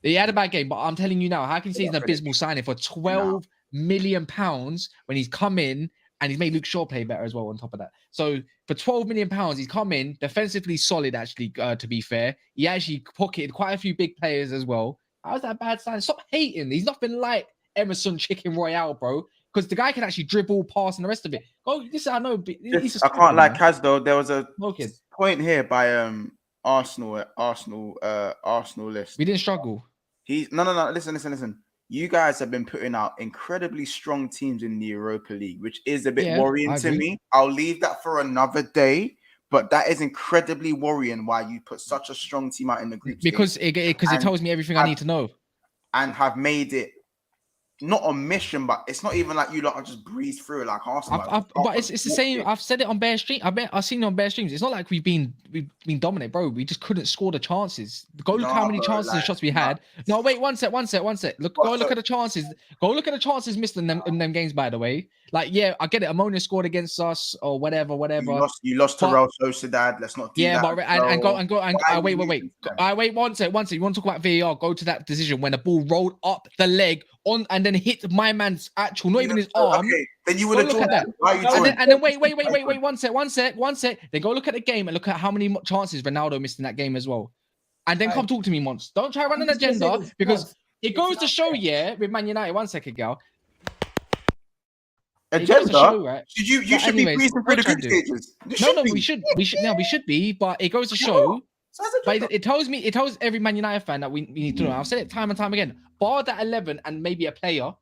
He had a bad game, but I'm telling you now, how can you say he's an abysmal signing for £12 million when he's come in and he's made Luke Shaw play better as well on top of that? So for £12 million, he's come in defensively solid, actually, to be fair. He actually pocketed quite a few big players as well. How's that a bad sign? Stop hating. He's nothing like Emerson Chicken Royale, bro. Because the guy can actually dribble, pass, and the rest of it. Oh, this I know. I can't like Kaz though. There was a point here by Arsenal list. We didn't struggle. No. Listen. You guys have been putting out incredibly strong teams in the Europa League, which is a bit worrying to me. I'll leave that for another day, but that is incredibly worrying why you put such a strong team out in the group stage. Because it tells me everything I need to know. And have made it not a mission, but it's not even like you lot are just breeze through it like Arsenal. But it's the same. I've said it on bare stream. I've seen it on bare streams. It's not like we've been dominant, bro. We just couldn't score the chances. Go look how many chances and shots we had. No, wait, one sec. Look, look at the chances. Go look at the chances missed in them games. By the way, like I get it. Ammonia scored against us or whatever. You lost to Real Sociedad. Let's not do that. But wait. One sec. You want to talk about VAR? Go to that decision when the ball rolled up the leg on and then hit my man's actual, not even his arm. Okay, then you would have looked at that. And then wait. One sec. Then go look at the game and look at how many chances Ronaldo missed in that game as well. And then come talk to me, Mons. Don't try to run an agenda because it goes to show, with Man United. 1 second, gal. Agenda? Show, right? You should be breezing through the group stages. We should be, but it goes to show. But it tells every Man United fan that we need to know. I've said it time and time again. Bar that 11 and maybe a player,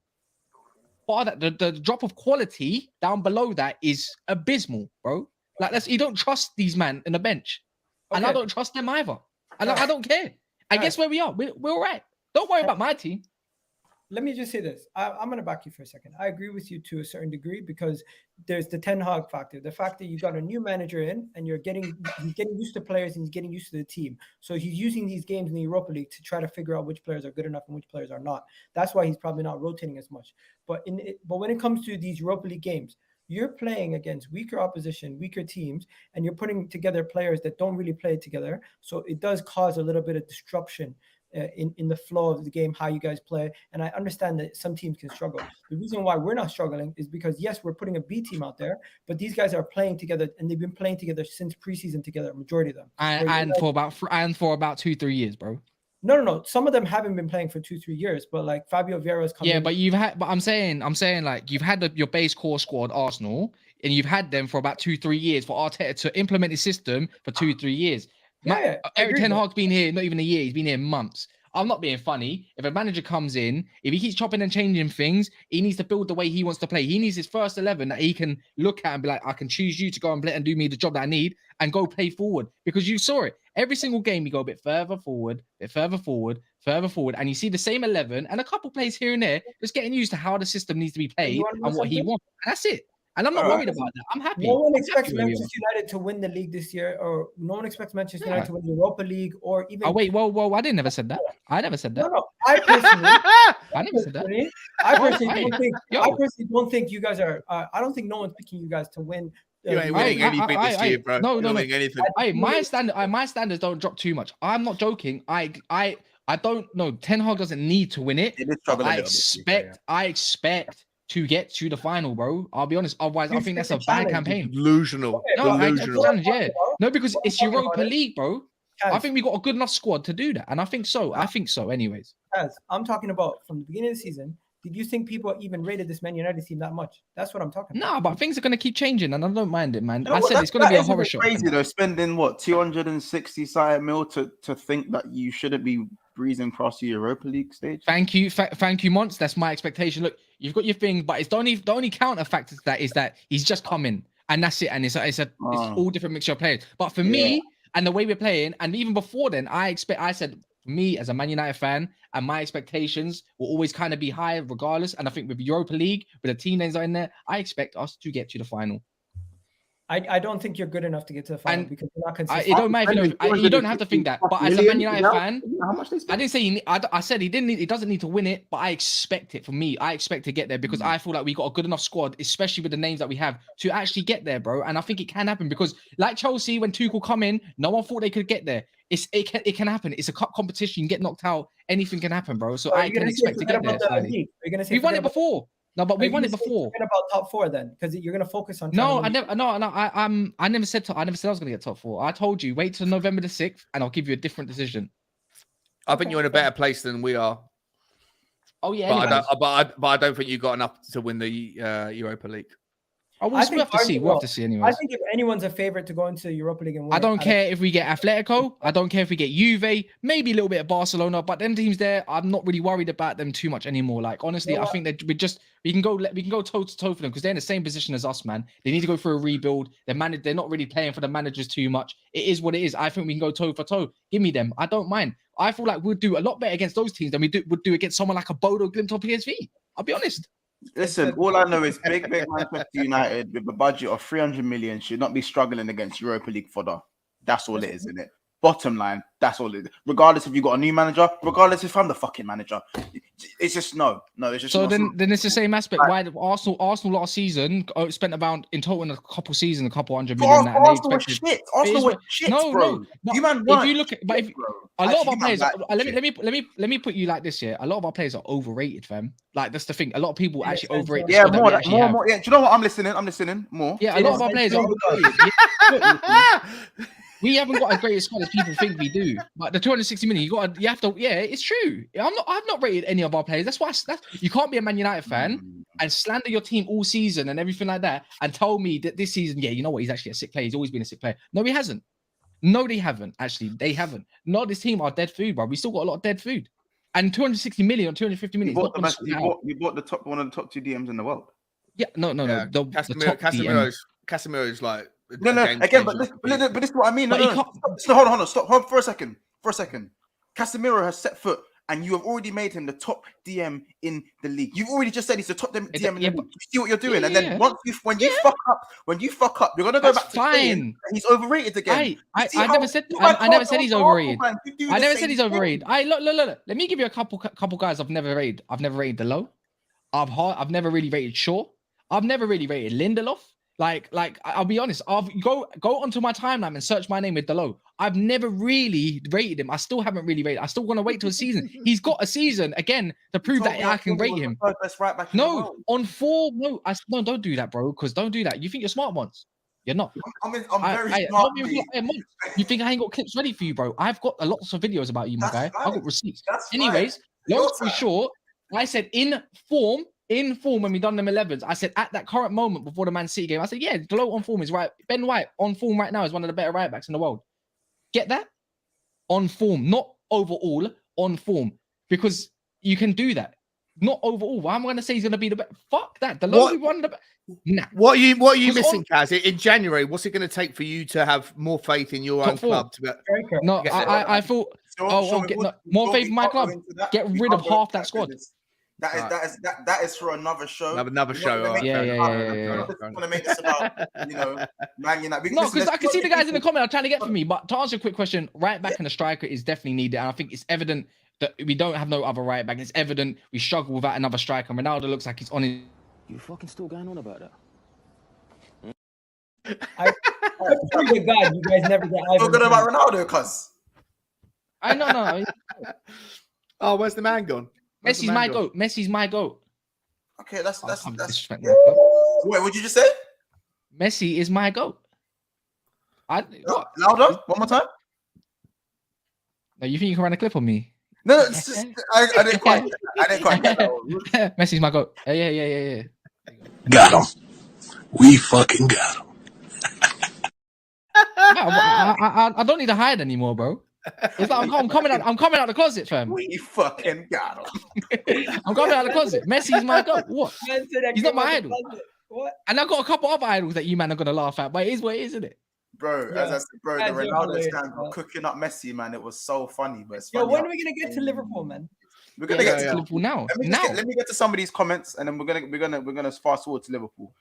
bar that the drop of quality down below that is abysmal, bro. Like you don't trust these men in the bench, and I don't trust them either. And I don't care. And guess where we are? We're all right. Don't worry about my team. Let me just say this. I'm going to back you for a second. I agree with you to a certain degree because there's the Ten Hag factor. The fact that you got a new manager in and he's getting used to players and he's getting used to the team. So he's using these games in the Europa League to try to figure out which players are good enough and which players are not. That's why he's probably not rotating as much. But when it comes to these Europa League games, you're playing against weaker opposition, weaker teams, and you're putting together players that don't really play together. So it does cause a little bit of disruption in the flow of the game, how you guys play. And I understand that some teams can struggle. The reason why we're not struggling is because, yes, we're putting a B team out there, but these guys are playing together and they've been playing together since preseason together, majority of them. And for about 2-3 years, bro. No. Some of them haven't been playing for 2-3 years, but like Fabio Vieira's coming. Yeah, but I'm saying like you've had your base core squad, Arsenal, and you've had them for about 2-3 years for Arteta to implement his system for 2-3 years. Eric Ten Hag's been here not even a year, he's been here months. I'm not being funny. If a manager comes in, if he keeps chopping and changing things, he needs to build the way he wants to play. He needs his first 11 that he can look at and be like, I can choose you to go and play and do me the job that I need and go play forward. Because you saw it. Every single game, you go a bit further forward, and you see the same 11 and a couple plays here and there, just getting used to how the system needs to be played and what he wants. And that's it. And I'm not worried about that. I'm happy. No one expects Manchester United to win the league this year, or no one expects Manchester United to win the Europa League, or even. Oh wait, whoa! I never said that. I never said that. No. I personally never said that. I personally don't think you guys are. I don't think no one's picking you guys to win. You ain't winning anything this year, bro. No. Anything. My standards don't drop too much. I'm not joking. I don't know. Ten Hag doesn't need to win it. I expect to get to the final, bro. I'll be honest. Otherwise, I think that's a bad campaign. Delusional. No, because it's Europa League, bro. Kaz, I think we got a good enough squad to do that. And I think so. Anyways. Kaz, I'm talking about from the beginning of the season. Did you think people even rated this Man United team that much? That's what I'm talking about. No, but things are going to keep changing, and I don't mind it, man. I said it's going to be a horror show. Crazy though, spending what 260 mil to think that you shouldn't be breezing across the Europa League stage. Thank you, Mons. That's my expectation. Look, you've got your thing, but it's the only counter factor to that is that he's just coming, and that's it. And it's all different mixture of players. But for me and the way we're playing, and even before then, I said. Me as a Man United fan and my expectations will always kind of be high regardless. And I think with Europa League, with the team names in there, I expect us to get to the final. I don't think you're good enough to get to the final because you're not consistent. It don't matter if you don't have to think that. But as a Man United fan, how much they spend? I didn't say I said he doesn't need to win it, but I expect it. For me, I expect to get there because I feel like we got a good enough squad, especially with the names that we have, to actually get there, bro. And I think it can happen because, like Chelsea, when Tuchel come in, no one thought they could get there. It can happen. It's a cup competition. You get knocked out, anything can happen, bro. So I can expect to get there. We've won it before. No, but we won it before. Forget about top 4 then, because you're gonna focus on. No, I never. No, I never said I was gonna get top 4. I told you wait till November the 6th, and I'll give you a different decision. I think you're in a better place than we are. Oh yeah, but I don't think you got enough to win the Europa League. We'll have to see. We'll have to see anyway. I think if anyone's a favorite to go into Europa League and win, I don't care if we get Atletico. I don't care if we get Juve. Maybe a little bit of Barcelona, but them teams there, I'm not really worried about them too much anymore. Like honestly, I think that we can go toe to toe for them because they're in the same position as us, man. They need to go for a rebuild. They're not really playing for the managers too much. It is what it is. I think we can go toe for toe. Give me them. I don't mind. I feel like we'll do a lot better against those teams than we would do against someone like a Bodo Glimt or PSV. I'll be honest. Listen, all I know is big Manchester United with a budget of 300 million should not be struggling against Europa League fodder. That's all it is, isn't it? Bottom line, that's all it is. Regardless if you got a new manager, regardless if I'm the fucking manager, it's just no. It's just so then it's the same aspect. Why Arsenal last season spent about in total in a couple seasons, a couple hundred million. Arsenal was shit. Arsenal was shit, bro. You man, if you look at, but if a lot of our players, let me put you like this here. A lot of our players are overrated, fam. Like that's the thing. A lot of people actually overrate. Yeah, more. Yeah, do you know what? I'm listening. More. Yeah, a lot of our players are overrated. We haven't got as great a squad as people think we do. But the 260 million, you have to. Yeah, it's true. I've not rated any of our players. That's why you can't be a Man United fan and slander your team all season and everything like that, and tell me that this season, yeah, you know what, he's actually a sick player. He's always been a sick player. No, he hasn't. No, they haven't. Actually, they haven't. No, this team are dead food, bro. We still got a lot of dead food. And 260 million or 250 million. You bought one of the top 2 DMs in the world. Yeah, no. Casemiro's like. No. Again, but this is what I mean. No. Hold on. Stop for a second. Casemiro has set foot, and you have already made him the top DM in the league. You've already just said he's the top DM in the league. You see what you're doing, and then when you fuck up, you're gonna go back to saying he's overrated again. I never said he's overrated. I never said he's overrated. Look. Let me give you a couple guys I've never rated. I've never rated Delo. I've never really rated Shaw. I've never really rated Lindelof. Like, I'll be honest. I'll go onto my timeline and search my name with Delo. I've never really rated him. I still haven't really rated. I still want to wait till a season. He's got a season again to prove that I can rate him. No, on 4. No, don't do that, bro. Because don't do that. You think you're smart once? You're not. I'm very smart. You think I ain't got clips ready for you, bro? I've got lots of videos about you, my guy. I've got receipts. Anyways, long story short, I said in form when we done them 11s, I said at that current moment before the Man City game, I said, yeah, Delo on form is right. Ben White on form right now is one of the better right backs in the world. Get that? On form, not overall, on form. Because you can do that. Not overall. Why am I going to say he's going to be the best? Fuck that. Delo will run the best. Nah. What are you missing, Kaz? In January, what's it going to take for you to have more faith in your own club? No, I thought, more faith in my club. Get rid of half that squad. That is for another show. Another show. Yeah. I just want to make this about Man United. No, because I can see the guys in the comment are trying to get for me. But to answer a quick question, right back and a striker is definitely needed, and I think it's evident that we don't have no other right back. It's evident we struggle without another striker. Ronaldo looks like he's on his. You fucking still going on about that? I swear to God, you guys never get. You're good about Ronaldo, cuz. I know. Oh, where's the man gone? Messi's my goat. Messi's my goat. Okay, that's. Wait, what'd you just say? Messi is my goat. Louder? One more time? No, you think you can run a clip on me? No, it's just, I didn't quite get that. Messi's my goat. Yeah. Got him. We fucking got him. I don't need to hide anymore, bro. It's like I'm coming out the closet, fam. We fucking got him. I'm coming out the closet. Messi's my goat. What? He's not my idol. What? And I've got a couple other idols that you man are gonna laugh at, but it is what it is, isn't it? Bro, as I said, the Ronaldo stand cooking up Messi, man. It was so funny, but it's funny. When are we gonna get to Liverpool, man? We're gonna get to Liverpool now. Let me get to some of these comments, and then we're gonna fast forward to Liverpool.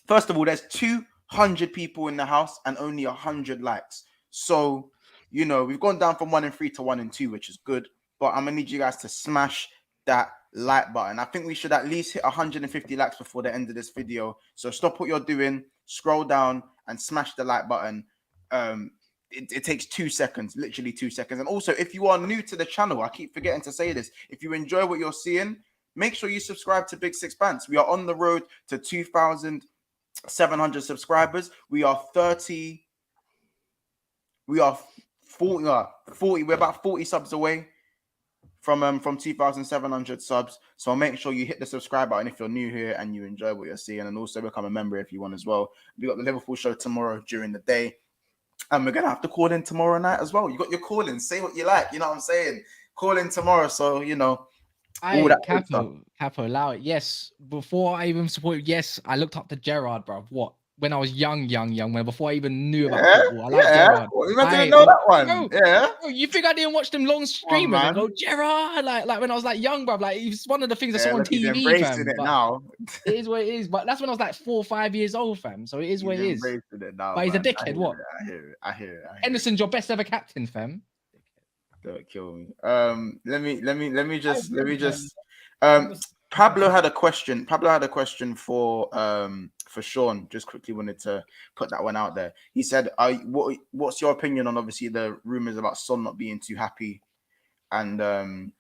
First of all, there's 2 100 people in the house and only 100 likes. So, you know, we've gone down from 1 in 3 to 1 in 2, which is good. But I'm gonna need you guys to smash that like button. I think we should at least hit 150 likes before the end of this video. So stop what you're doing, scroll down and smash the like button. It takes 2 seconds, literally 2 seconds. And also, if you are new to the channel, I keep forgetting to say this. If you enjoy what you're seeing, make sure you subscribe to Bigsixbants. We are on the road to 2,700 subscribers. We are 40. We're about 40 subs away from 2,700 subs. So make sure you hit the subscribe button if you're new here and you enjoy what you're seeing, and also become a member if you want as well. We got the Liverpool show tomorrow during the day, and we're gonna have to call in tomorrow night as well. You got your call in, say what you like, you know what I'm saying? Call in tomorrow, so you know. All that Capo, allow it. Yes, before I even supported, yes, I looked up to Gerrard, bro. What? When I was young, when before I even knew about football, I like Gerrard. Well, you didn't know that one. Bro, you think I didn't watch them long streamers and go Gerrard? Like when I was like young, bro. Like it's one of the things I saw on TV. Embracing it now. It is what it is. But that's when I was like 4 or 5 years old, fam. So it is what it is. It now, but he's a dickhead. What? I hear it. Henderson's your best ever captain, fam. Don't kill me. Let me just. Pablo had a question. For Sean. Just quickly wanted to put that one out there. He said, "What's your opinion on obviously the rumors about Son not being too happy, and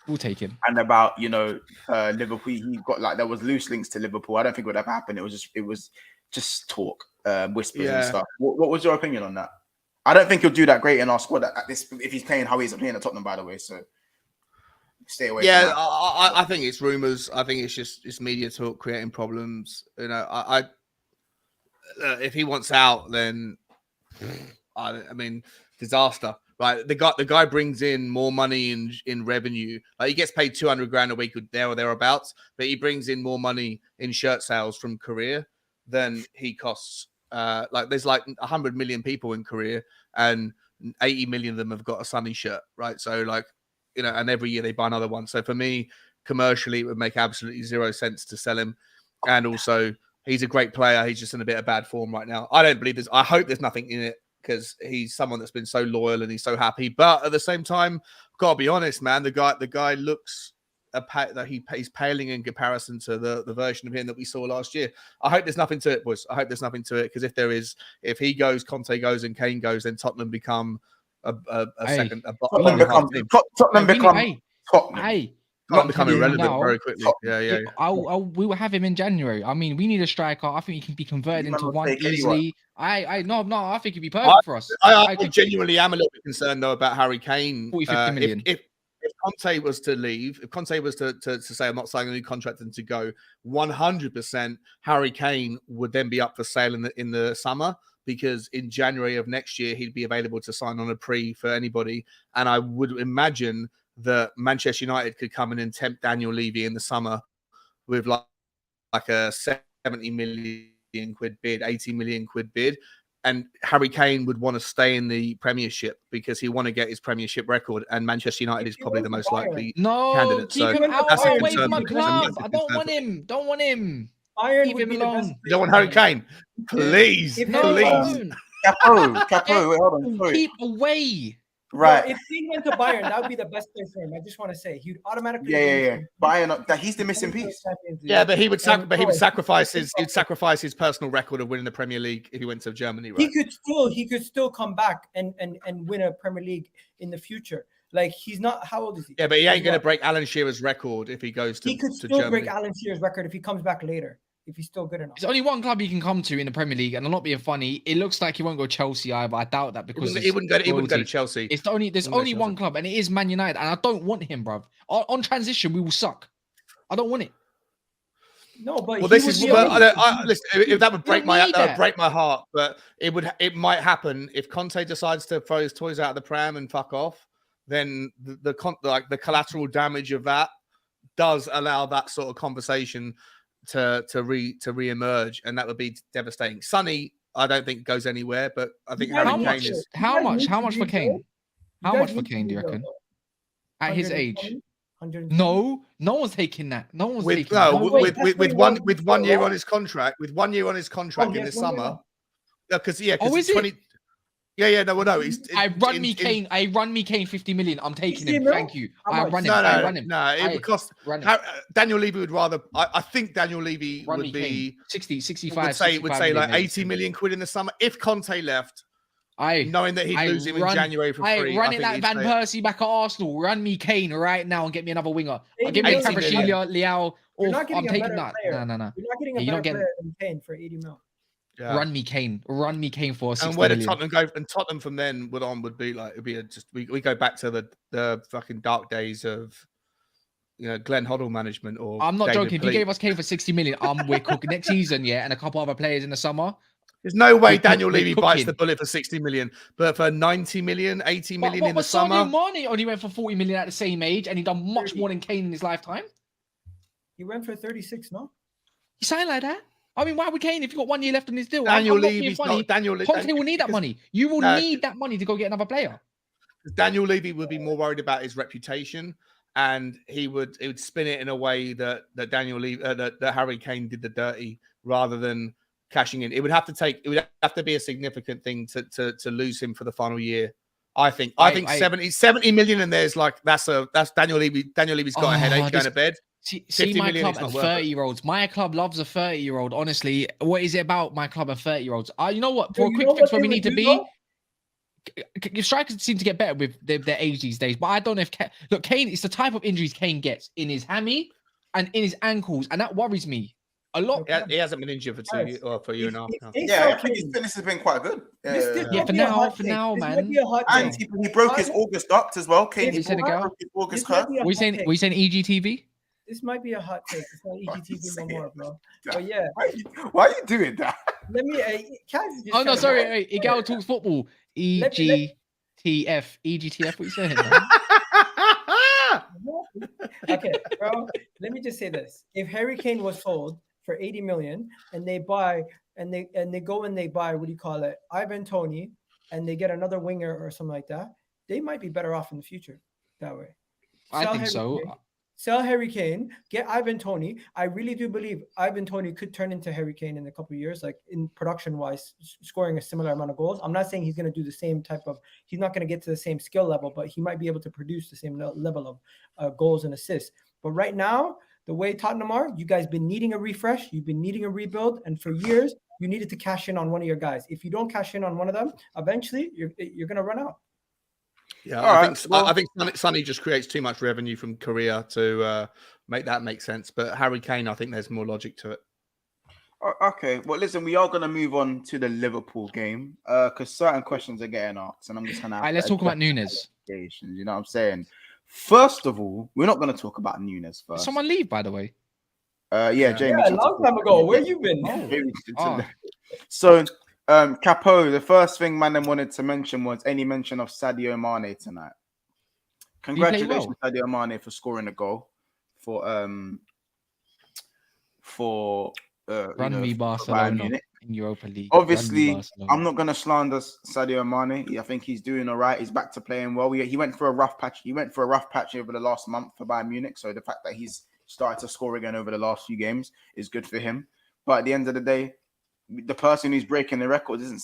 we'll take him, and about Liverpool? He got like there was loose links to Liverpool. I don't think it would ever happen. It was just talk, whispers and stuff. What was your opinion on that? I don't think he'll do that great in our squad at this if he's playing how he's playing at Tottenham, by the way. So." Stay away. Yeah, I think it's rumors. I think it's media talk creating problems. You know, if he wants out, then I mean, disaster. Right, the guy brings in more money in revenue. Like he gets paid 200 grand a week there or thereabouts, but he brings in more money in shirt sales from Korea than he costs. Like there's like 100 million people in Korea, and 80 million of them have got a Sunny shirt. Right, so like. You know, and every year they buy another one. So for me, commercially, it would make absolutely 0 sense to sell him. And also, he's a great player. He's just in a bit of bad form right now. I don't believe this. I hope there's nothing in it because he's someone that's been so loyal and he's so happy. But at the same time, gotta be honest, man. The guy looks that he's paling in comparison to the version of him that we saw last year. I hope there's nothing to it, boys. I hope there's nothing to it because if he goes, Conte goes, and Kane goes, then Tottenham become. Tottenham become irrelevant very quickly. We will have him in January. I mean, we need a striker. I think he can be converted into one easily. I think he'd be perfect for us. I genuinely am a little bit concerned though about Harry Kane. 40-50 million. If Conte was to leave, if Conte was to say I'm not signing a new contract and to go, 100% Harry Kane would then be up for sale in the summer. Because in January of next year, he'd be available to sign on a pre for anybody. And I would imagine that Manchester United could come in and tempt Daniel Levy in the summer with like a 70 million quid bid, 80 million quid bid. And Harry Kane would want to stay in the Premiership because he want to get his Premiership record. And Manchester United is probably the most likely candidate. Keep him out away from my club. I don't want him. Don't want him. Bayern would be the best. You don't want Harry Kane? Please, please. Capo, wait, hold on. Sorry. Keep away. Right. Well, if he went to Bayern, that would be the best place for him. I just want to say he'd automatically. Yeah. Bayern, he's the missing piece. Yeah, but he would sacrifice his personal record of winning the Premier League if he went to Germany. Right? He could still come back and win a Premier League in the future. Like he's not. How old is he? Yeah, but he ain't going to break Alan Shearer's record if he goes to. He could still break Alan Shearer's record if he comes back later. If he's still good enough. There's only one club he can come to in the Premier League, and I'm not being funny. It looks like he won't go Chelsea either. I doubt that because he wouldn't go to Chelsea. There's only one club, and it is Man United, and I don't want him, bruv. On transition, we will suck. I don't want it. No, but listen, if that would break my heart, but it might happen if Conte decides to throw his toys out of the pram and fuck off. Then the collateral damage of that does allow that sort of conversation to re-emerge, and that would be devastating. Sonny, I don't think goes anywhere, but I think Harry Kane is. How much for Kane? How much for Kane do you reckon? At his age? No one's taking that. No one's taking that. With 1 year on his contract. With 1 year on his contract in the summer. because yeah, Oh, is it's 20. it? Yeah, no, well, no. I run me Kane 50 million. I'm taking 50 him. mil? Thank you. How I much? run him. No, I run him. it would cost. Run him. Daniel Levy would rather. I think Daniel Levy Run would me be Kane. 60, 65, would 65 say like million, 80 million quid in the summer if Conte left, knowing that he'd lose him in January for free. Run I it think like he'd Van say Persie back at Arsenal. Run me Kane right now and get me another winger. I'll give me 80 Kvaratskhelia, Leao. You're Or not getting I'm a taking better that. player. No. You're not getting a You're not better getting- player than Kane for 80 mil. Yeah. Run me Kane for 60 And where did million. Tottenham go? And Tottenham from then would be like we go back to the fucking dark days of Glenn Hoddle management or I'm not David joking. If you Pleat. gave us Kane for 60 million, we're cooking next season, yeah, and a couple other players in the summer. There's no way We're Daniel we're Levy bites cooking. the bullet for 60 million, but for 90 million, 80 million in the summer. Sadio Mane only went for 40 million at the same age, and he done much 30. more than Kane in his lifetime. He went for 36, no? You sound like that? I mean, why would Kane if you've got 1 year left on his deal? Daniel I'm not being Levy's funny. not Daniel. Conte will need that money. You will need that money to go get another player. Daniel Levy would be more worried about his reputation, and he would spin it in a way that Daniel Levy that Harry Kane did the dirty rather than cashing in. It would have to be a significant thing to lose him for the final year. I think 70 million, and there's like that's Daniel Levy. Daniel Levy's got a headache going to bed. See my club and 30-year-olds. My club loves a 30-year-old. Honestly, what is it about my club and 30-year-olds? You know what? For a quick fix where we need to be, strikers seem to get better with their age these days. But I don't know if look, Kane. It's the type of injuries Kane gets in his hammy and in his ankles, and that worries me a lot. He hasn't been injured for 2 years or for a year and a half now. Yeah, I think his fitness has been quite good. For now, man. And he broke his August duct as well. Kane broke his August curse. We saying EGTV? This might be a hot take. It's not EGTV no more, bro. But yeah. Why are you doing that? Let me. Oh no, sorry. Igal talks football. EGTF. EGTF. What you saying? Okay, bro. Let me just say this: if Harry Kane was sold for 80 million, and they buy, and they go and they buy, what do you call it, Ivan Toney, and they get another winger or something like that, they might be better off in the future that way. I think so. Sell Harry Kane, get Ivan Toney. I really do believe Ivan Toney could turn into Harry Kane in a couple of years, like in production-wise, scoring a similar amount of goals. I'm not saying he's going to do the same type of, he's not going to get to the same skill level, but he might be able to produce the same level of goals and assists. But right now, the way Tottenham are, you guys been needing a refresh, you've been needing a rebuild, and for years, you needed to cash in on one of your guys. If you don't cash in on one of them, eventually, you're going to run out. Yeah, I think Sonny just creates too much revenue from Korea to make that make sense. But Harry Kane, I think there's more logic to it. Okay, well, listen, we are going to move on to the Liverpool game because certain questions are getting asked, and I'm just going to. All right, let's talk about Nunes. You know what I'm saying? First of all, we're not going to talk about Nunes first. Did someone leave, by the way? Yeah, Jamie. Yeah, a long time ago. Where you been? So. Capo, the first thing man wanted to mention was any mention of Sadio Mane tonight. Congratulations, Sadio Mane, for scoring a goal for Barcelona in Europa League. Obviously, I'm not going to slander Sadio Mane. I think he's doing all right. He's back to playing well. He went for a rough patch. He went for a rough patch over the last month for Bayern Munich. So the fact that he's started to score again over the last few games is good for him. But at the end of the day, the person who's breaking the record isn't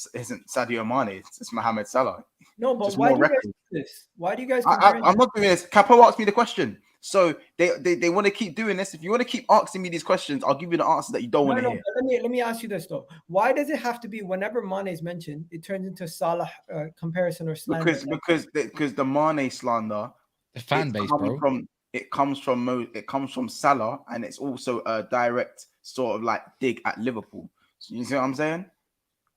Sadio Mane. It's Mohamed Salah. No, but why do you guys do this? Why do you guys? I'm not doing this. Capo asked me the question, so they want to keep doing this. If you want to keep asking me these questions, I'll give you the answer that you don't want to hear. Let me ask you this though: why does it have to be whenever Mane is mentioned, it turns into Salah comparison or slander? Because the Mane slander, the fan base, bro. It comes from Salah, and it's also a direct sort of like dig at Liverpool. You see what I'm saying?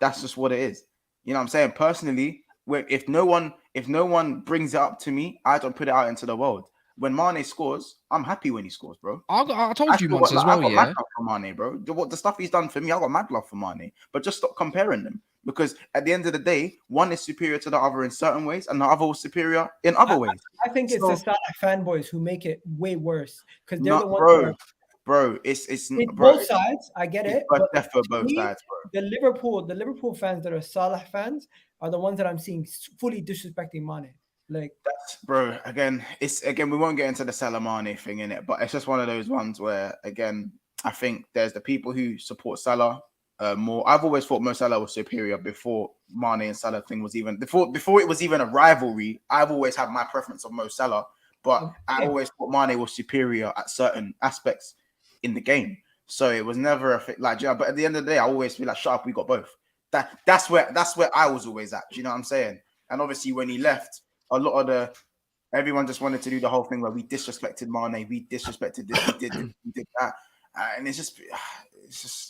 That's just what it is. You know what I'm saying? Personally, if no one brings it up to me, I don't put it out into the world. When Mane scores, I'm happy when he scores, bro. I told you once as well, yeah. I got mad love for Mane, bro. The stuff he's done for me, I got mad love for Mane. But just stop comparing them, because at the end of the day, one is superior to the other in certain ways, and the other was superior in other ways. I think it's the Salah fanboys who make it way worse because they're the ones. Bro, it's both sides. I get it. But for both sides, bro. The Liverpool fans that are Salah fans are the ones that I'm seeing fully disrespecting Mane. Like that's, bro. Again, we won't get into the Salah Mane thing in it, but it's just one of those ones where, again, I think there's the people who support Salah, more. I've always thought Mo Salah was superior before Mane and Salah thing was even before it was even a rivalry. I've always had my preference of Mo Salah, but I always thought Mane was superior at certain aspects in the game. So it was never a fit like, yeah. But at the end of the day, I always feel like, shut up, we got both. That's where I was always at. Do you know what I'm saying? And obviously, when he left, a lot of everyone just wanted to do the whole thing where we disrespected Mane, we disrespected this, we did this, we did that, and it's just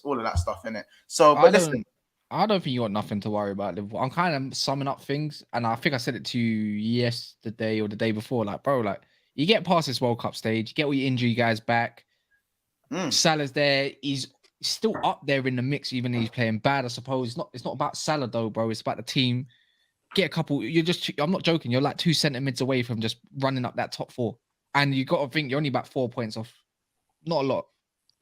all of that stuff in it. So, but listen, I don't think you got nothing to worry about Liverpool. I'm kind of summing up things, and I think I said it to you yesterday or the day before. Like, bro, like you get past this World Cup stage, you get all your injury guys back. Salah's there. He's still up there in the mix, even though he's playing bad. I suppose it's not about Salah though, bro. It's about the team. Get a couple. I'm not joking. You're like 2 centre mids away from just running up that top 4, and you got to think you're only about 4 points off. Not a lot,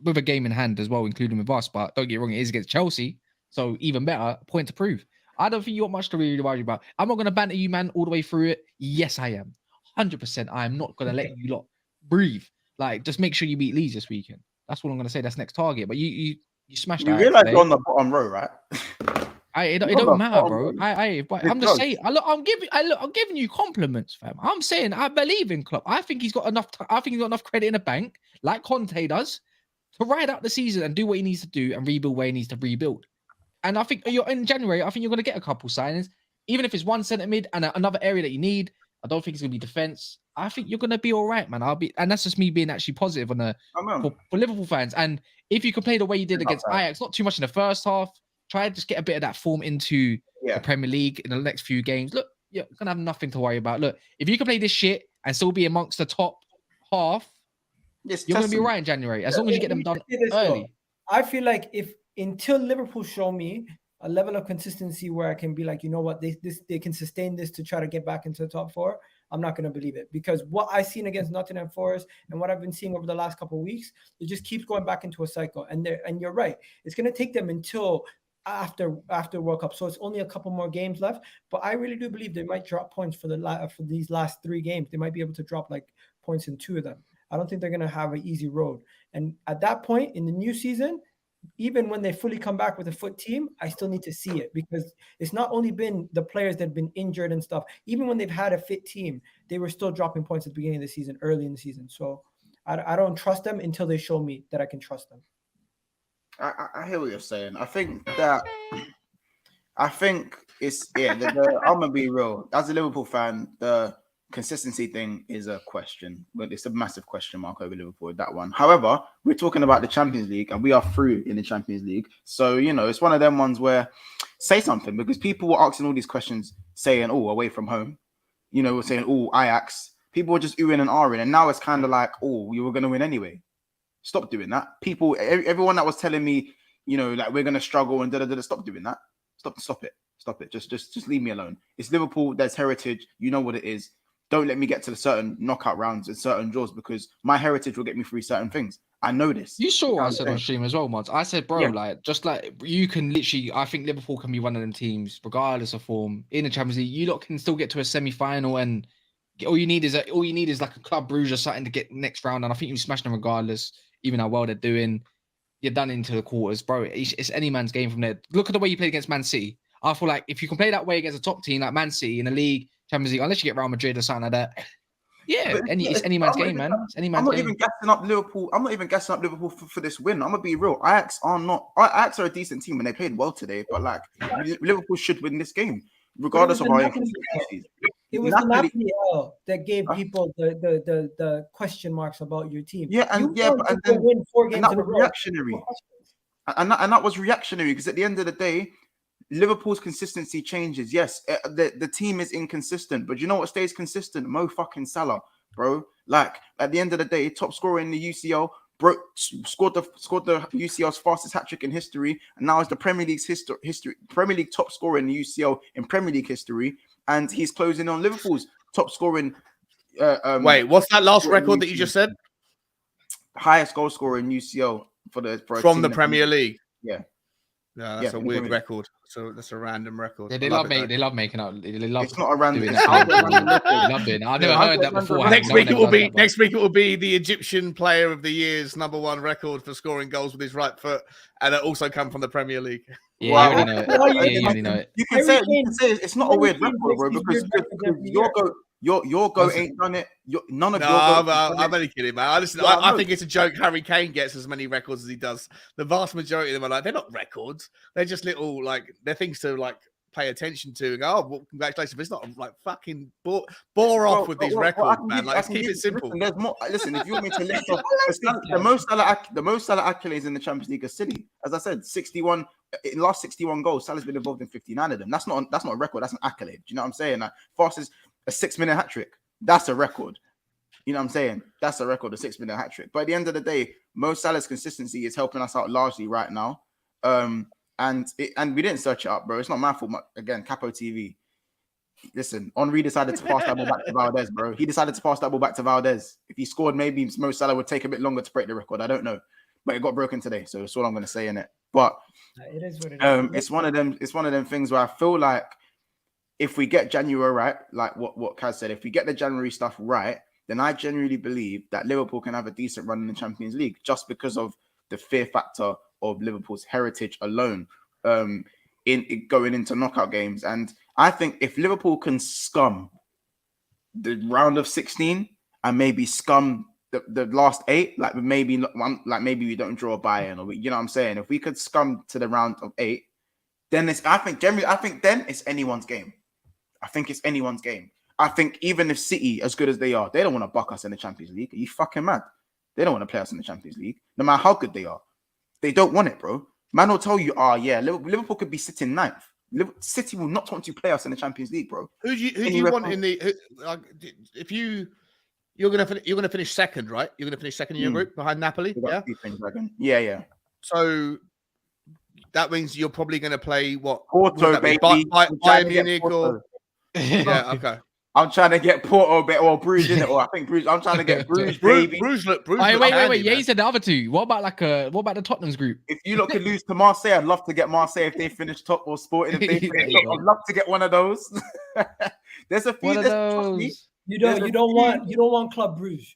with a game in hand as well, including with us. But don't get me wrong, it is against Chelsea, so even better, point to prove. I don't think you got much to really worry about. I'm not going to banter you, man, all the way through it. Yes, I am. 100%. I am not going to let you lot breathe. Like, just make sure you beat Leeds this weekend. That's what I'm going to say. That's next target. But you smashed that. You realize you're on the bottom row, right? It don't matter, bro. But I'm just saying. I'm giving you compliments, fam. I'm saying I believe in Klopp. I think he's got enough. I think he's got enough credit in the bank, like Conte does, to ride out the season and do what he needs to do and rebuild where he needs to rebuild. And I think you're in January. I think you're going to get a couple signings, even if it's one centre mid and another area that you need. I don't think it's going to be defense. I think you're going to be all right, man. And that's just me being actually positive on for Liverpool fans. And if you can play the way you did against Ajax, not too much in the first half, try to just get a bit of that form into the Premier League in the next few games. Look, you're going to have nothing to worry about. Look, if you can play this shit and still be amongst the top half, you're going to be right in January, as long as you get them done early. I feel like until Liverpool show me a level of consistency where I can be like, you know what, they can sustain this to try to get back into the top 4, I'm not going to believe it. Because what I've seen against Nottingham Forest and what I've been seeing over the last couple of weeks, it just keeps going back into a cycle. And you're right. It's going to take them until after World Cup. So it's only a couple more games left. But I really do believe they might drop points for these last 3 games. They might be able to drop like points in 2 of them. I don't think they're going to have an easy road. And at that point in the new season, even when they fully come back with a foot team, I still need to see it, because it's not only been the players that have been injured and stuff. Even when they've had a fit team, they were still dropping points at the beginning of the season, early in the season. So I don't trust them until they show me that I can trust them. I hear what you're saying. I think it's I'm gonna be real. As a Liverpool fan, the consistency thing is a question, but it's a massive question mark over Liverpool with that one. However, we're talking about the Champions League and we are through in the Champions League. So, it's one of them ones where say something, because people were asking all these questions saying, away from home, we're saying, Ajax. People were just oohing and ahhing. And now it's kind of like, we were going to win anyway. Stop doing that. People, everyone that was telling me, like we're going to struggle and stop doing that. Stop it. Just leave me alone. It's Liverpool. There's heritage. You know what it is. Don't let me get to the certain knockout rounds and certain draws, because my heritage will get me through certain things. I know this. You saw what I said on stream as well, Mods. I said, bro, just like you can literally, I think Liverpool can be one of them teams, regardless of form, in the Champions League. You lot can still get to a semi-final, and all you need is like a Club Brugge or something to get next round. And I think you smash them regardless, even how well they're doing. You're done into the quarters, bro. It's any man's game from there. Look at the way you played against Man City. I feel like if you can play that way against a top team like Man City in the league, Champions League, unless you get Real Madrid or something like that. Yeah, it's any man's game, man. It's any man's game. Even gassing up Liverpool. I'm not even gassing up Liverpool for this win. I'm gonna be real. Ajax are a decent team and they played well today, but like Liverpool should win this game, regardless of our inconsistencies. It was the Napoli that gave people the question marks about your team. Yeah, and then win 4 games in a row. Reactionary. And that was reactionary, because at the end of the day, Liverpool's consistency changes. Yes, the team is inconsistent, but you know what stays consistent? Mo fucking Salah, bro. Like at the end of the day, top scorer in the UCL, scored the UCL's fastest hat trick in history, and now is the Premier League's Premier League top scorer in the UCL in Premier League history, and he's closing on Liverpool's top scoring. Wait, what's that last record that you just said? Highest goal scorer in UCL from the Premier League. Yeah. Yeah, that's Yeah, a weird record. So that's a random record. Yeah, they love making out. They love. It's not a random. Doing It's not a random that. record. They love doing that. I've never Yeah, heard that beforehand. Next No one week it ever will does be. that, bro. Next week it will be the Egyptian Player of the Year's #1 record for scoring goals with his right foot, and it also come from the Premier League. Yeah, Well, you already know it. well, Yeah, you already know it. You can say it's not a weird Harry Kane record, bro, breaks because these weird records every your go ain't done it. None of No, your I'm go. only kidding, man. I think it's a joke. Harry Kane gets as many records as he does. The vast majority of them are like, they're not records. They're just little, like, they're things to, like, pay attention to and go, oh, well, congratulations. But it's not, like, fucking bore off with these records, man. Like, let's keep it simple. Listen, there's more. Listen, if you want me to list off the most Salah accolades in the Champions League are City. As I said, 61 in the last 61 goals. Salah's been involved in 59 of them. That's not a record. That's an accolade. Do you know what I'm saying? Like, fastest a 6-minute hat trick. That's a record. You know what I'm saying? That's a record, a 6-minute hat trick. But at the end of the day, Mo Salah's consistency is helping us out largely right now. And we didn't search it up, bro. It's not my fault. Again, Capo TV. Listen, Henry decided to pass that ball back to Valdez, bro. He decided to pass that ball back to Valdez. If he scored, maybe Mo Salah would take a bit longer to break the record. I don't know. But it got broken today, so that's all I'm going to say in it. But it is what it is. It's one of them things where I feel like if we get January right, like what Kaz said, if we get the January stuff right, then I genuinely believe that Liverpool can have a decent run in the Champions League just because of the fear factor of Liverpool's heritage alone in going into knockout games. And I think if Liverpool can scum the round of 16 and maybe scum the last 8, like maybe we don't draw a Bayern, or you know what I'm saying, if we could scum to the round of 8, then I think then it's anyone's game. I think it's anyone's game. I think even if City, as good as they are, they don't want to buck us in the Champions League. Are you fucking mad? They don't want to play us in the Champions League, no matter how good they are. They don't want it, bro. Man will tell you, Liverpool could be sitting 9th. City will not want to play us in the Champions League, bro. Who do you want in the? If you're gonna finish second, right? You're gonna finish second in your group behind Napoli, Yeah. So that means you're probably gonna play what? Porto, baby. Bayern Munich or yeah, okay. I'm trying to get Porto or Bruges in it, or I think Bruges. I'm trying to get Bruges, baby. Bruges. Wait. Yeah, you said the other two. What about the Tottenham's group? If you lot could lose to Marseille, I'd love to get Marseille if they finish top, or Sporting if they finish top. I'd love to get one of those. There's a few. One of those. You don't want Club Bruges.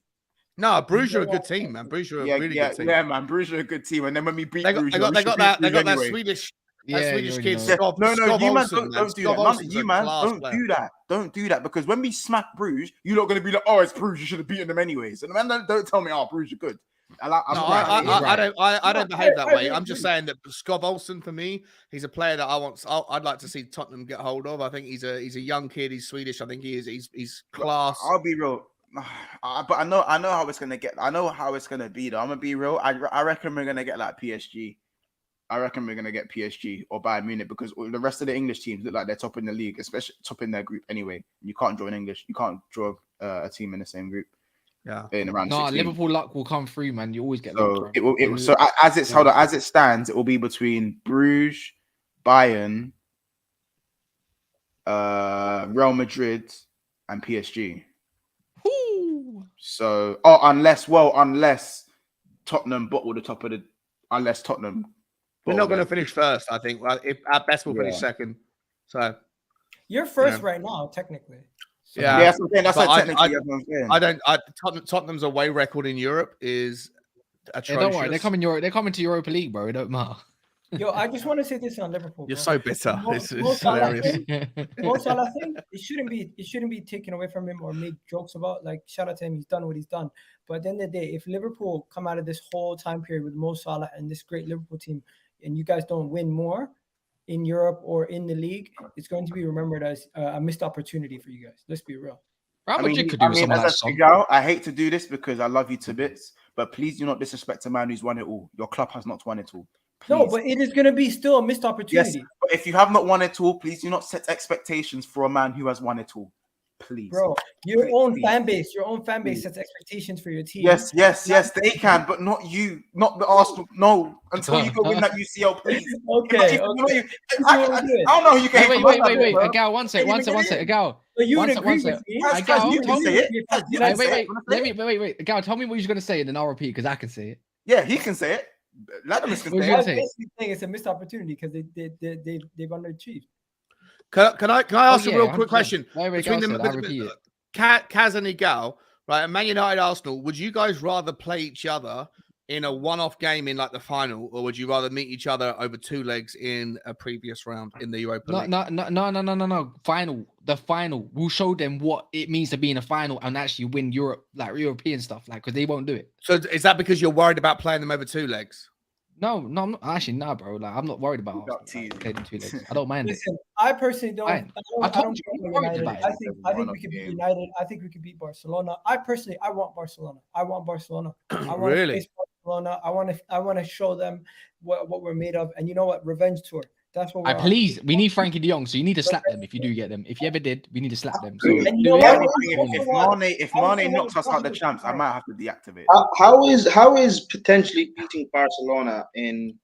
No, Bruges are a good team, man. Bruges are a really good team. Yeah, man. Bruges are a good team. And then when we beat Bruges, they got that Swedish. Yeah, Swedish kid. No, you man, don't do that. None of you man, do that. Don't do that, because when we smack Bruges, you're not going to be like, oh, it's Bruges. You should have beaten them anyways. And man, don't tell me, oh, Bruges are good. I don't behave that way. I'm just saying that Skov Olsen, for me, he's a player that I'd like to see Tottenham get hold of. I think he's a young kid. He's Swedish. I think he is. He's class. I'll be real. But I know how it's gonna get. I know how it's gonna be though. I'm gonna be real. I reckon we're gonna get like PSG. I reckon we're going to get PSG or Bayern Munich, because the rest of the English teams look like they're top in the league, especially top in their group anyway. You can't draw you can't draw a team in the same group. Yeah. In around 16. Liverpool luck will come through, man. You always get so as it stands, it will be between Bruges, Bayern, Real Madrid, and PSG. Ooh. So, unless Tottenham bottle the top of the, unless Tottenham. We're not going to finish first, I think. Well, if at best we'll finish second. So you're first right now, technically. So, yeah, that's technically. Tottenham's away record in Europe is atrocious. Yeah, don't worry, they're coming to Europa League, bro. It don't matter. Yo, I just want to say this on Liverpool. You're so bitter. It's hilarious. Mo Salah thing, it shouldn't be taken away from him or made jokes about. Like, shout out to him, he's done what he's done. But at the end of the day, if Liverpool come out of this whole time period with Mo Salah and this great Liverpool team, and you guys don't win more in Europe or in the league, it's going to be remembered as a missed opportunity for you guys. Let's be real. I hate to do this because I love you to bits, but please do not disrespect a man who's won it all. Your club has not won it all. Please. No, but it is going to be still a missed opportunity. Yes, but if you have not won it all, please do not set expectations for a man who has won it all. Please, bro, your own fan base sets expectations for your team. Yes, they can, but not you, not the Arsenal. No, until you go win that UCL, please. Okay. I don't know who you can. Wait, Agal, one sec, Agal. But you would agree with me. Wait, Agal, tell me what you're gonna say, and then I'll repeat because I can say it. Yeah, he can say it. Latimus can What stay. you I'm say? basically saying it's a missed opportunity because they've underachieved. Can I ask a real quick 100%. question? Whatever Between Gal them, said, I'll repeat it. Kaz and Igal, right? And Man United, Arsenal. Would you guys rather play each other in a one-off game in like the final, or would you rather meet each other over 2 legs in a previous round in the Europa League? No. Final. The final. We'll show them what it means to be in a final and actually win Europe, like European stuff, like because they won't do it. So is that because you're worried about playing them over 2 legs? No, I'm not. Actually, nah, bro. Like, I'm not worried about Arsenal, like, playing in 2 legs. I don't mind it. Listen, I personally don't. Fine. I I told don't you, care I'm about worried United. about it. I think we could beat United. I think we could beat Barcelona. I want Barcelona. I want to Really? face Barcelona. I want to show them what we're made of. And you know what? Revenge tour. That's what we're on. Please, we need Frankie de Jong, so you need to slap them if you do get them. If you ever did, we need to slap them. So And you do know it. what? If Mane knocks us out the champs, I might have to deactivate. How is potentially beating Barcelona in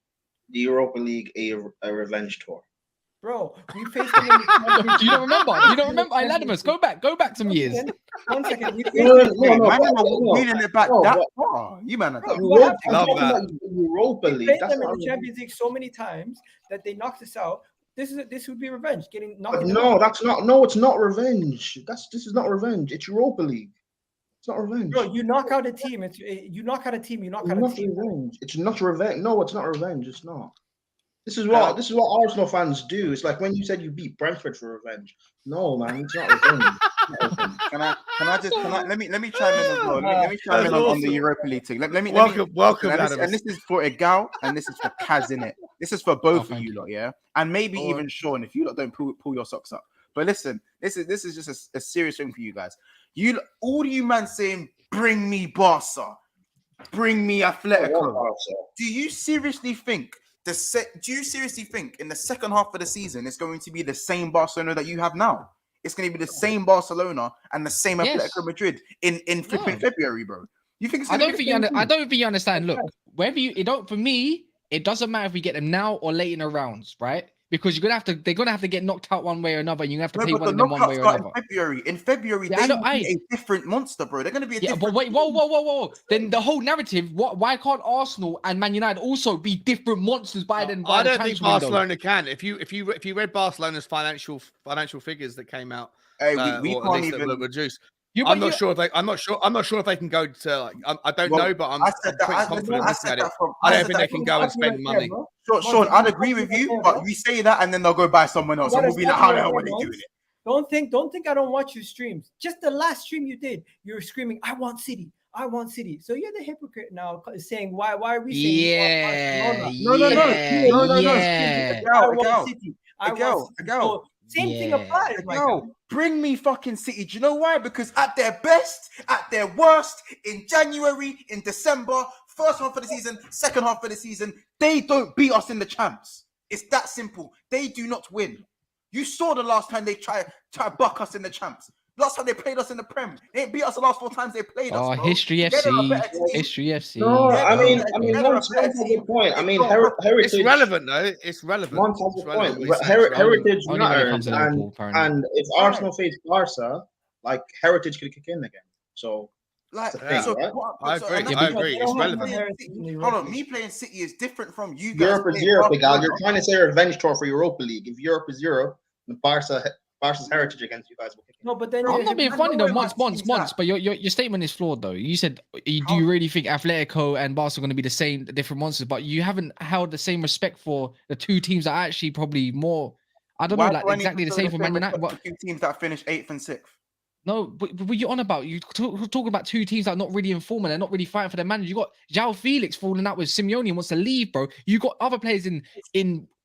the Europa League a revenge tour? Bro, we faced them in the You don't remember? Hey, Latimus, go back some years. 1 second. We faced No, them. Wheeling it back no, that but- far. You man, Bro, Europa, Love I'm talking about the Europa We League. played That's them in not the Champions League so many times that they knocked us out. This would be revenge. Getting knocked. But no, that's not. No, it's not revenge. This is not revenge. It's Europa League. It's not revenge. Bro, you knock out a team. You knock out a team. You knock It's out a not team. revenge. It's not revenge. No, it's not revenge. It's not. This is what Arsenal fans do. It's like when you said you beat Brentford for revenge. No, man, it's not revenge. Let me chime in as well. Let me chime in on the Europa League thing. Welcome, And this is for Igal and this is for Kaz, innit? This is for both of thank you you. lot, yeah? And maybe even Sean, if you lot don't pull your socks up. But listen, this is just a serious thing for you guys. All you man saying, bring me Barca, bring me Atletico. Do you seriously think in the second half of the season it's going to be the same Barcelona that you have now? It's going to be the same Barcelona and the same Atletico Madrid in flipping February, bro. You think it's I don't think you understand. Look, for me, it doesn't matter if we get them now or late in the rounds, right? Because they're gonna have to get knocked out one way or another, and you have to play one of them one way or another. In February, they will be a different monster, bro. They're gonna be a different. But wait, whoa. Then the whole narrative, why can't Arsenal and Man United also be different monsters by then? I don't think Barcelona can. If you read Barcelona's financial figures that came out, we can't even reduce. I'm not sure if they can go to. Like, I don't know, but I'm pretty confident looking at it. I don't think they can go and spend money. Sean, I'd agree with you, but you say that and then they'll go buy someone else, and we'll be like, how the hell are they doing it? Don't think I don't watch your streams. Just the last stream you did, you were screaming, "I want City, I want City." So you're the hypocrite now, saying why are we saying I want City. So same thing applies. Bring me fucking City. Do you know why? Because at their best, at their worst, in January, in December, first half of the season, second half of the season, they don't beat us in the champs. It's that simple. They do not win. You saw the last time they try to buck us in the champs. Last time they played us in the Prem, they ain't beat us the last 4 times they played us. Oh, bro. History FC. No, I mean, Mons has a good point. I mean, Heritage. It's relevant, though. It's relevant. Mons has a point. Heritage matters, and if Arsenal face Barca, like Heritage could kick in again. So, like, right? I agree. It's relevant. Hold on, me playing City is different from you guys. Europe is Europe, Gal. You're trying to say a revenge tour for Europa League. If Europe is Europe, then Barca's heritage against you guys will kick in. No, but then I'm not being funny though, Mons. But your statement is flawed though. You said, do you really think Atletico and Barca are going to be the same, different monsters? But you haven't held the same respect for the 2 teams that are actually probably more. I don't know, like exactly the same for Man United. What 2 teams that finished 8th and 6th? No, but what you're on about? You talk about 2 teams that are not really informed. They're not really fighting for their manager. You got João Felix falling out with Simeone and wants to leave, bro. You got other players in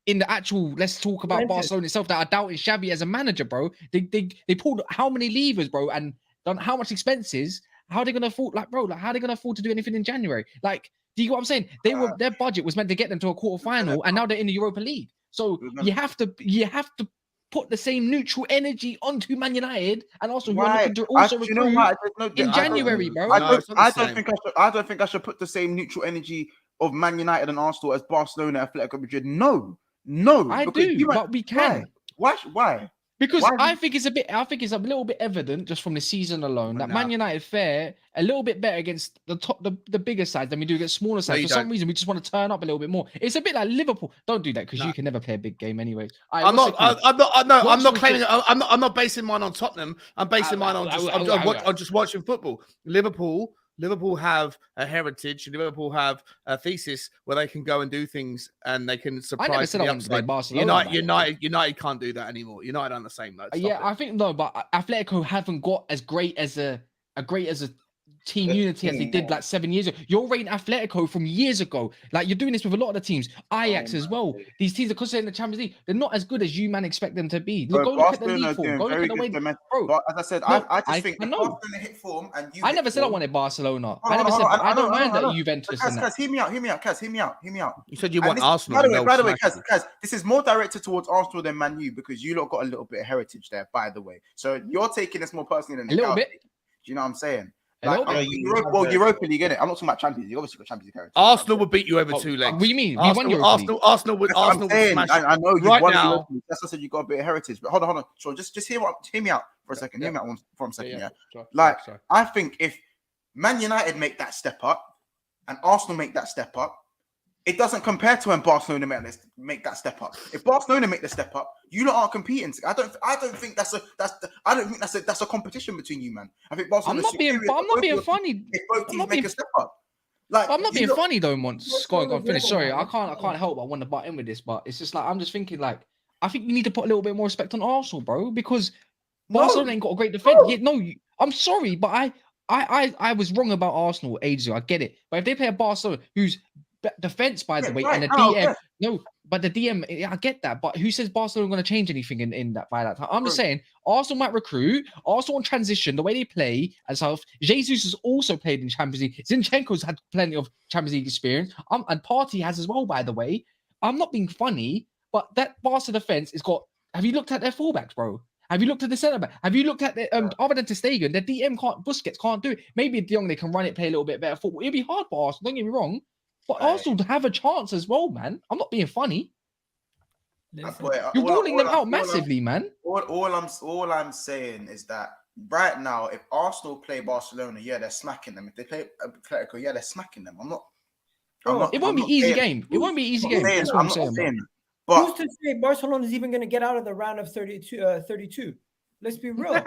the actual. Let's talk about Barcelona itself that are doubting Xavi as a manager, bro. They pulled how many levers, bro, and done how much expenses. How are they gonna afford, how are they gonna afford to do anything in January? Like, do you get what I'm saying? Their budget was meant to get them to a quarterfinal, and now they're in the Europa League. So you have to put the same neutral energy onto Man United and also who are looking to also recruit in January, bro. I don't think I should put the same neutral energy of Man United and Arsenal as Barcelona, Atletico Madrid. No, I do, but we can. Why? Because Why- I think it's a little bit evident just from the season alone that Man United fare a little bit better against the bigger sides than we do against smaller sides. For some reason, we just want to turn up a little bit more. It's a bit like Liverpool. Don't do that because you can never play a big game anyway. I'm not claiming. I'm not basing mine on Tottenham. I'm basing mine on just watching football. Liverpool have a heritage, and Liverpool have a thesis where they can go and do things, and they can surprise. I never said I wanted to play Barcelona. United can't do that anymore. United aren't the same though. I think no, but Atletico haven't got as great as a team unity as they did like 7 years ago. You're rating Atletico from years ago. Like you're doing this with a lot of the teams. Ajax as well. These teams, because they're in the Champions League, they're not as good as you man expect them to be. Go look at the league form. Go look at the way. But as I said, I just think Barcelona hit form, and I never said I wanted Barcelona. I never said I don't mind that Juventus. Kaz, hear me out, Kaz, hear me out. You said you want Arsenal. By the way, Kaz, this is more directed towards Arsenal than Man U because you lot got a little bit of heritage there, by the way. So you're taking this more personally than a little bit. Do you know what I'm saying? Like, Europa League, innit? I'm not talking about Champions League. Obviously, got Champions League heritage. Arsenal would beat you over 2 legs. What do you mean? Arsenal would smash. I know you right won now. That's why I said you got a bit of heritage. But hold on. So just hear me out for a second. Hear me out for a second. Sorry. I think if Man United make that step up and Arsenal make that step up, it doesn't compare to when Barcelona make that step up. If Barcelona make the step up, you lot aren't competing. I don't think that's a competition between you, man. I think Barcelona. I'm not being funny. If both teams make a step up, like I'm not being funny though. Once go on, finish. Sorry, I can't help. I want to butt in with this, but it's just like I'm just thinking like I think you need to put a little bit more respect on Arsenal, bro, because Barcelona ain't got a great defense. I'm sorry, but I was wrong about Arsenal ages ago. I get it, but if they play a Barcelona who's defense, by the way, and the DM. No, but the DM, I get that. But who says Barcelona are going to change anything in that by that time? I'm just saying Arsenal might recruit, Arsenal on transition, the way they play and stuff. Jesus has also played in Champions League. Zinchenko's had plenty of Champions League experience. And Partey has as well, by the way. I'm not being funny, but that Barca defense has got. Have you looked at their fullbacks, bro? Have you looked at the centre back? Have you looked at the other than Ter Stegen, the DM Busquets can't do it. Maybe De Jong, they can run it, play a little bit better football. It'll be hard for Arsenal. Don't get me wrong. But Arsenal have a chance as well, man. I'm not being funny. You're ruling them out massively, man. All I'm saying is that right now, if Arsenal play Barcelona, they're smacking them. If they play Atletico, they're smacking them. It won't be easy game. It won't be easy game. That's what I'm saying. But who's to say Barcelona is even going to get out of the round of 32? Let's be real.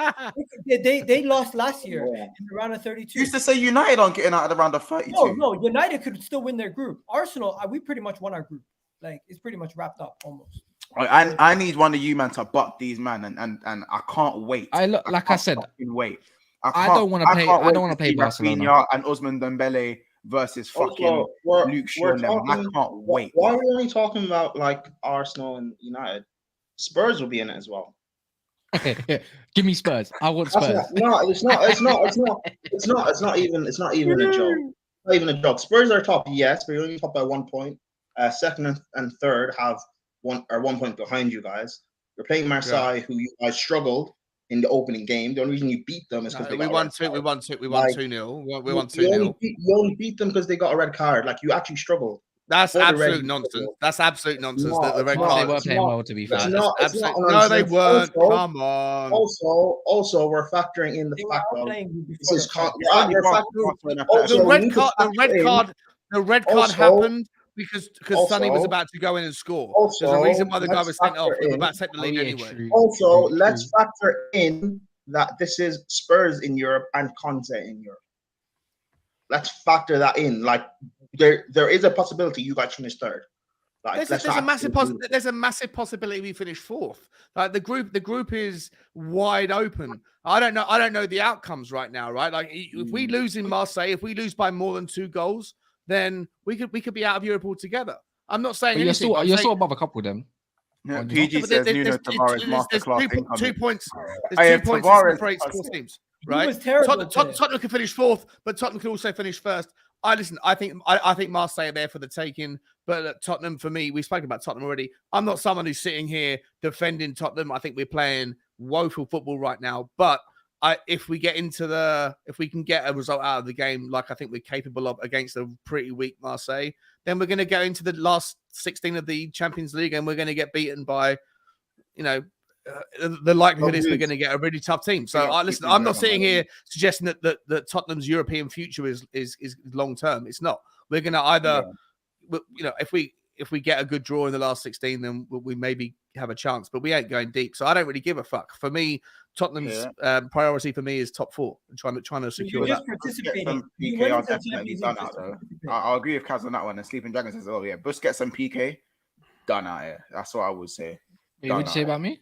They lost last year in the round of 32. You used to say United aren't getting out of the round of 32. No, United could still win their group. Arsenal, we pretty much won our group. Like it's pretty much wrapped up almost. I need one of you, man, to buck these man, and I can't wait. I said, wait. I don't want to play. I don't want to play Barcelona and Ousmane Dembele versus fucking Luke Shaw. I can't wait. Why are we only talking about like Arsenal and United? Spurs will be in it as well. Give me Spurs. I want Spurs. It's not even a joke. Not even a joke. Spurs are top, yes, but you're only top by 1 point. Second and third have 1 point behind you guys. You're playing Marseille, who you guys struggled in the opening game. The only reason you beat them is because we won 2-0. We won 2-0. You only beat them because they got a red card. Like you actually struggled. That's absolute nonsense. That's absolute nonsense. The red card. They were playing well, to be fair. No, they weren't. Come on. Also, we're factoring in the fact of the red card happened because Sonny was about to go in and score. There's a reason why the guy was sent off. They were about to take the lead anyway. Also, let's factor in that this is Spurs in Europe and Conte in Europe. Let's factor that in. Like there is a possibility you guys finish third. Like, there's a massive possibility we finish fourth. Like the group is wide open. I don't know the outcomes right now, right? Like if we lose in Marseille, if we lose by more than 2 goals, then we could be out of Europe altogether. I'm not saying you're still above a couple of them. Yeah, PG says Nuno Tavares masterclass. 2 points. There's 2 points that separates 4 teams. Right? Tottenham can finish fourth, but Tottenham can also finish first. I think Marseille are there for the taking, but Tottenham, for me, we spoke about Tottenham already. I'm not someone who's sitting here defending Tottenham. I think we're playing woeful football right now. But if we can get a result out of the game, like I think we're capable of against a pretty weak Marseille, then we're going to go into the last 16 of the Champions League and we're going to get beaten by, the likelihood is we're going to get a really tough team. So listen, I'm not sitting here suggesting that Tottenham's European future is long term. It's not. We're going to either, if we get a good draw in the last 16, then we maybe have a chance. But we ain't going deep. So I don't really give a fuck. For me, Tottenham's priority for me is top 4 and trying to secure that. Some PK are definitely done out though. I'll agree with Kaz on that one. And Sleeping Dragon says, "Oh yeah, Busquets and PK done out here." That's what I would say. What did you say about me?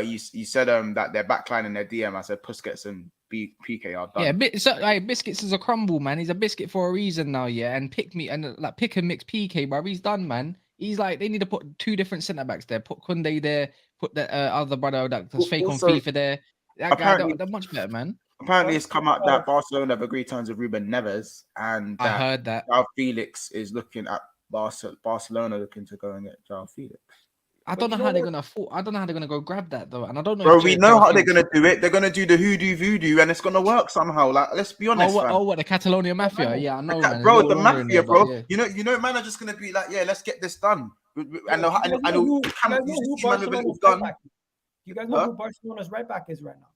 You said that they're backlining their DM. I said Busquets and PK are done. Yeah, Biscuits is a crumble, man. He's a biscuit for a reason now, yeah. And pick and mix PK, bro. He's done, man. He's like, they need to put 2 different centre backs there. Put Kunde there. Put the other brother that's fake on FIFA there. That guy, they're much better, man. Apparently, it's come out that Barcelona have agreed terms with Ruben Neves, and I heard that João Felix is looking at Barcelona looking to go and get João Felix. I don't know how they're gonna afford. I don't know how they're gonna go grab that though, and I don't know. Bro, we know how they're gonna do it. They're gonna do the hoodoo voodoo, and it's gonna work somehow. Like, let's be honest. What the Catalonia Mafia? Yeah, I know, man. Bro, the mafia, bro. Yeah. You know, man are just gonna be like, yeah, let's get this done. And you guys know who Barcelona's right back is right now?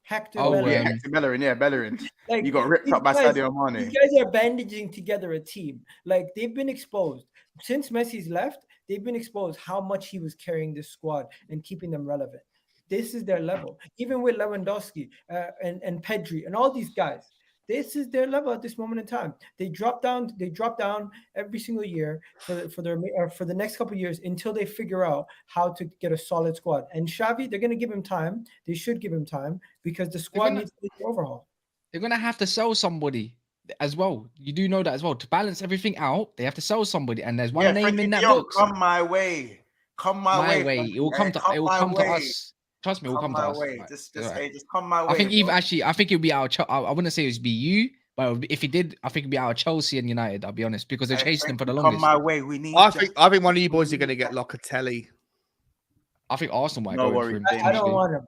Hector Bellerin. Hector Bellerin, Bellerin. Like, you got ripped up by Sadio Mane. These guys are bandaging together a team. Like, they've been exposed since Messi's left. They've been exposed how much he was carrying this squad and keeping them relevant. This is their level. Even with Lewandowski and Pedri and all these guys, this is their level at this moment in time. They drop down every single year for the next couple of years until they figure out how to get a solid squad. And Xavi, they're going to give him time. They should give him time because the squad needs to be overhauled. They're going to have to sell somebody as well. You do know that as well. To balance everything out, they have to sell somebody. And there's one name in that box. Come my way. Come my way. It will come to us. Trust me, it will come to us. Just come my way. I think it'll be our. I wouldn't say it would be you, but if he did, I think it'd be our Chelsea and United. I'll be honest, because they're chasing him for the longest. Come my way. We need. I think one of you boys are going to get Locatelli. I think Arsenal might go for him. I don't want him.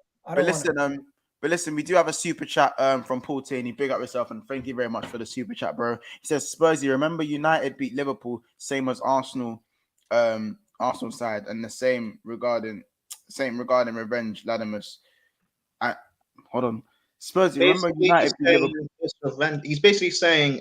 But listen, we do have a super chat from Paul Taney. Big up yourself and thank you very much for the super chat, bro. He says, Spursy, remember United beat Liverpool, same as Arsenal, Arsenal side, and the same regarding revenge, Latimus. Hold on. Spurs, remember United beat Liverpool? He's basically saying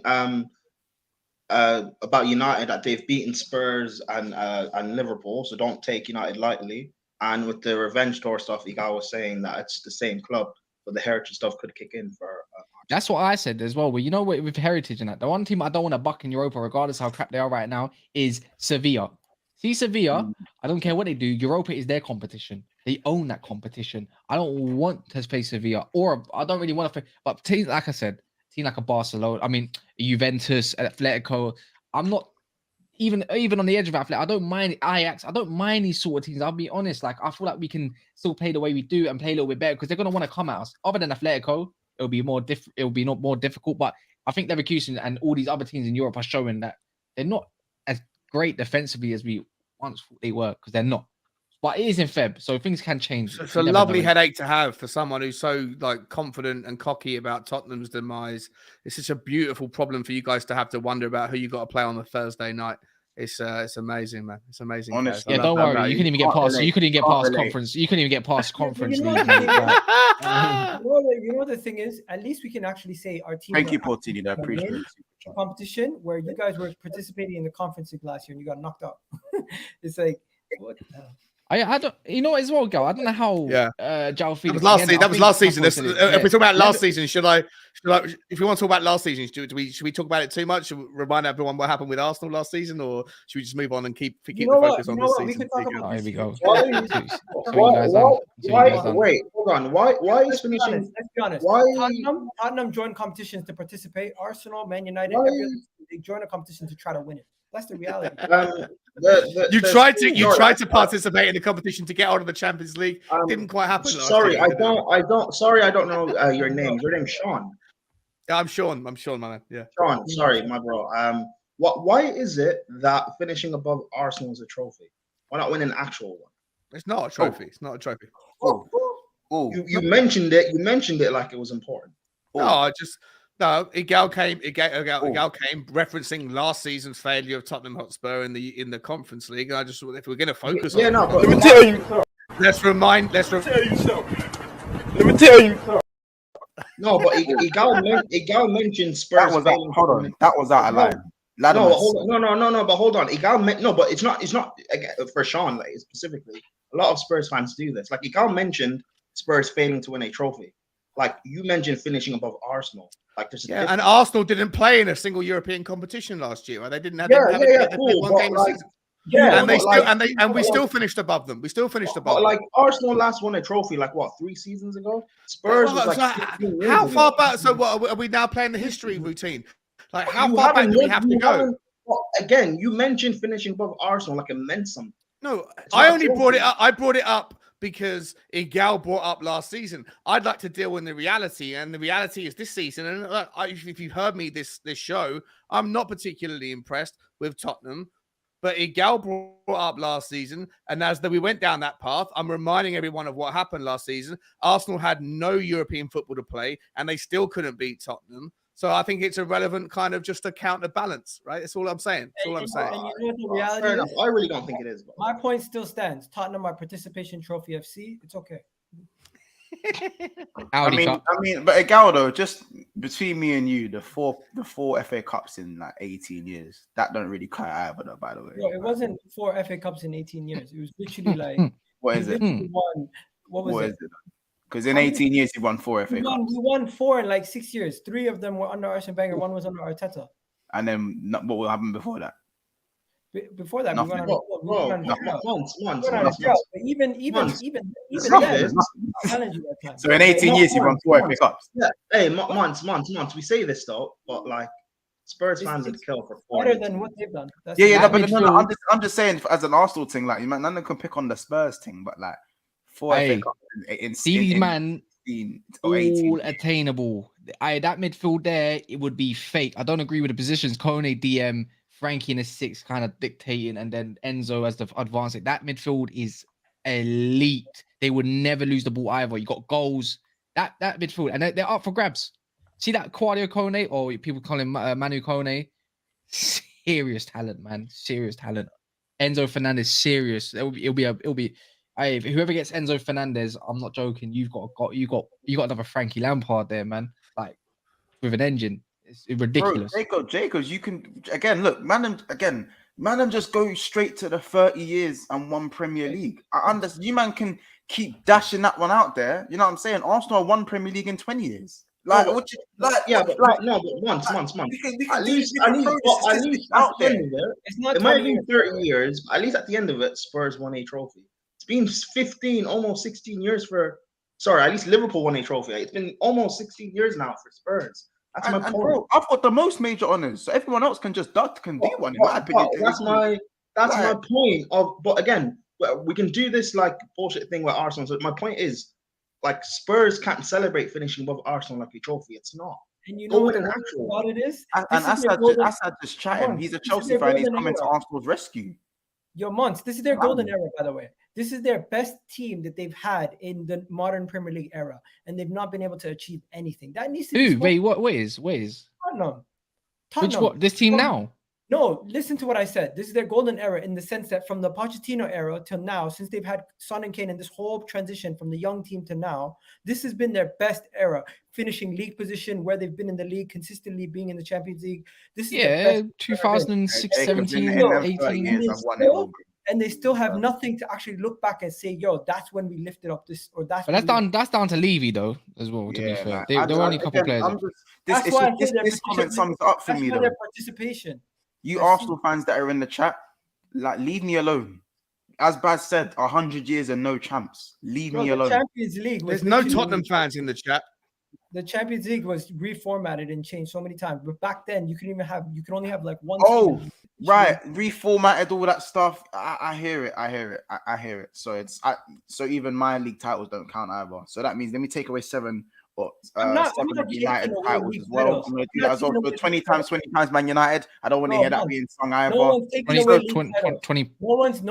about United that they've beaten Spurs and Liverpool, so don't take United lightly. And with the revenge tour stuff, Igal was saying that it's the same club, so the heritage stuff could kick in for. That's what I said as well. But you know what, with heritage and that, the one team I don't want to buck in Europa, regardless how crap they are right now, is Sevilla. See, Sevilla, I don't care what they do. Europa is their competition. They own that competition. I don't want to face Sevilla, or I don't really want to face. But teams, like I said, team like a Barcelona, I mean, Juventus, Atletico. I'm not even on the edge of Atletico. I don't mind Ajax. I don't mind these sort of teams. I'll be honest. Like, I feel like we can still play the way we do and play a little bit better because they're going to want to come at us. Other than Atletico, it'll be more difficult. But I think Leverkusen and all these other teams in Europe are showing that they're not as great defensively as we once thought they were, because they're not. But it is in Feb, so things can change. It's a lovely headache to have for someone who's so confident and cocky about Tottenham's demise. It's such a beautiful problem for you guys to have to wonder about who you got to play on the Thursday night. It's amazing, man. It's amazing. Honestly, yeah, don't worry. You couldn't even get past. You couldn't even get past conference. You couldn't even get past conference league. You know the thing is, at least we can actually say our team. Thank you, Portini. I appreciate it. Competition where you guys were participating in the conference league last year and you got knocked out. It's like what? I don't, you know, as well, Gal. I don't know how. João Felix. That was last season. If we talk about last season, should I? If we want to talk about last season, should we talk about it too much? Should we remind everyone what happened with Arsenal last season, or should we just move on and keep the focus on this season? Here we go. Wait, hold on. Why is finishing? Let's be honest. Tottenham joined competitions to participate. Arsenal, Man United, they joined a competition to try to win it. That's the reality. You tried to participate in the competition to get out of the Champions League. Didn't quite happen. Sorry, I don't know your name. Your name's Sean. Yeah, I'm Sean, my man. Yeah. Sean, sorry, my bro. Why is it that finishing above Arsenal is a trophy? Why not win an actual one? It's not a trophy. It's not a trophy. You mentioned it. You mentioned it like it was important. No, Igal came referencing last season's failure of Tottenham Hotspur in the Conference League. And I just, if we're going to focus on, but let me tell you. Let's remind. Let me tell you something. No, but Igal mentioned Spurs. That was out. Hold on. That was out of line. No, hold on. No, but hold on. No, but it's not again, for Sean like, specifically. A lot of Spurs fans do this. Like Igal mentioned Spurs failing to win a trophy. Like you mentioned finishing above Arsenal. Like there's and Arsenal didn't play in a single European competition last year. Right? They didn't have. Cool, one game like, season. Yeah, and we still finished above them. We still finished above them. Like Arsenal last won a trophy like what 3 seasons ago. Spurs was like how far back? So what are we now playing the history routine? Like how far back do we have to go? Well, again, you mentioned finishing above Arsenal like it meant something. No, I only brought it up. I brought it up because Igal brought up last season. I'd like to deal with the reality, and the reality is this season. And if you've heard me this show, I'm not particularly impressed with Tottenham. But Igal brought up last season, and as we went down that path, I'm reminding everyone of what happened last season. Arsenal had no European football to play, and they still couldn't beat Tottenham. So I think it's a relevant kind of just a counterbalance, right? That's all I'm saying. That's all I'm saying. And you know what the reality Fair is? enough. I really don't think it is. My point still stands. Tottenham are participation trophy FC. It's okay. I mean, but Igal though, just between me and you, the four FA Cups in like 18 years, that don't really cut either, though, by the way. No, it wasn't 4 FA Cups in 18 years. It was literally like what is it? What was it? Because in 18 years, he won 4 FA Cups. We won 4 in like 6 years. 3 of them were under Arsene Wenger. 1 was under Arteta. And then what will happen before that? Before that, nothing. we went on months. Even So in 18 years, he won 4 FA Cups. Yeah, hey, months. We say this though, but like Spurs fans would kill for 4. Better than what they've done. But I'm just saying, as an Arsenal thing, like none of them can pick on the Spurs thing, but like 4 FA Cups in these man 18 all attainable. That midfield there, it would be fake. I don't agree with the positions. Kone, DM, Frankie in a 6 kind of dictating, and then Enzo as the advancing. That midfield is elite. They would never lose the ball either. You got goals. That midfield, and they're up for grabs. See that Claudio Kone, or people call him Manu Kone? Serious talent, man. Serious talent. Enzo Fernandez, serious. It'll be. If whoever gets Enzo Fernandez, I'm not joking. You got another Frankie Lampard there, man. Like with an engine. It's ridiculous. Bro, Jacobs, you can again look, man. Just go straight to the 30 years and 1 Premier League. I understand you man can keep dashing that one out there. You know what I'm saying? Arsenal won Premier League in 20 years. But months. At least out there. It might be 30 years. At least at the end of it, Spurs won a trophy. It's been 15, almost 16 years for. Sorry, at least Liverpool won a trophy. It's been almost 16 years now for Spurs. That's my point. Bro, I've got the most major honors, so everyone else can just do one. In my opinion, that's my point. But again, we can do this like bullshit thing with Arsenal. So my point is, like Spurs can't celebrate finishing above Arsenal like a trophy. It's not. And you know what it is? And Assad just chatting. He's a Chelsea fan. He's coming to Arsenal's rescue. Your months. This is their golden era, by the way. This is their best team that they've had in the modern Premier League era, and they've not been able to achieve anything. That needs to be. Wait, what? Where is? Tottenham. Which what? This team now? No, listen to what I said. This is their golden era in the sense that from the Pochettino era till now, since they've had Son and Kane and this whole transition from the young team to now, this has been their best era, finishing league position where they've been in the league, consistently being in the Champions League. This is 2006, 17, 18. And they still have nothing to actually look back and say, "Yo, that's when we lifted up this," or that's. But that's down to Levy though, as well. To be fair, there were only a couple players. This comment sums up for me though. Their participation. You Arsenal fans that are in the chat, like leave me alone. As Baz said, 100 years and no champs. Leave me alone. Champions League. There's no Tottenham fans in the chat. The Champions League was reformatted and changed so many times, but back then you could only have like one. Right, reformatted all that stuff. I hear it. So even my league titles don't count either. So that means let me take away 7 United titles as well. I'm going to do that as well. So 20 times Man United. I don't want to hear that being sung either. No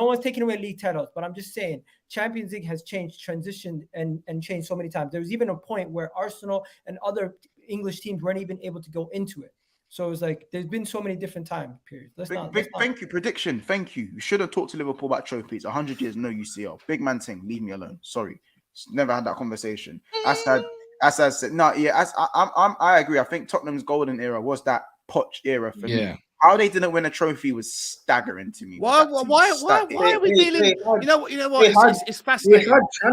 one's taking away league titles, but I'm just saying Champions League has changed, transitioned, and changed so many times. There was even a point where Arsenal and other English teams weren't even able to go into it. So it's like there's been so many different time periods. Thank you. Prediction. Thank you. You should have talked to Liverpool about trophies. 100 years, no UCL. Big man thing. Leave me alone. Sorry. Never had that conversation. As I said, no, yeah. I agree. I think Tottenham's golden era was that Poch era for me. How they didn't win a trophy was staggering to me. Why are we dealing? You know what? It's fascinating.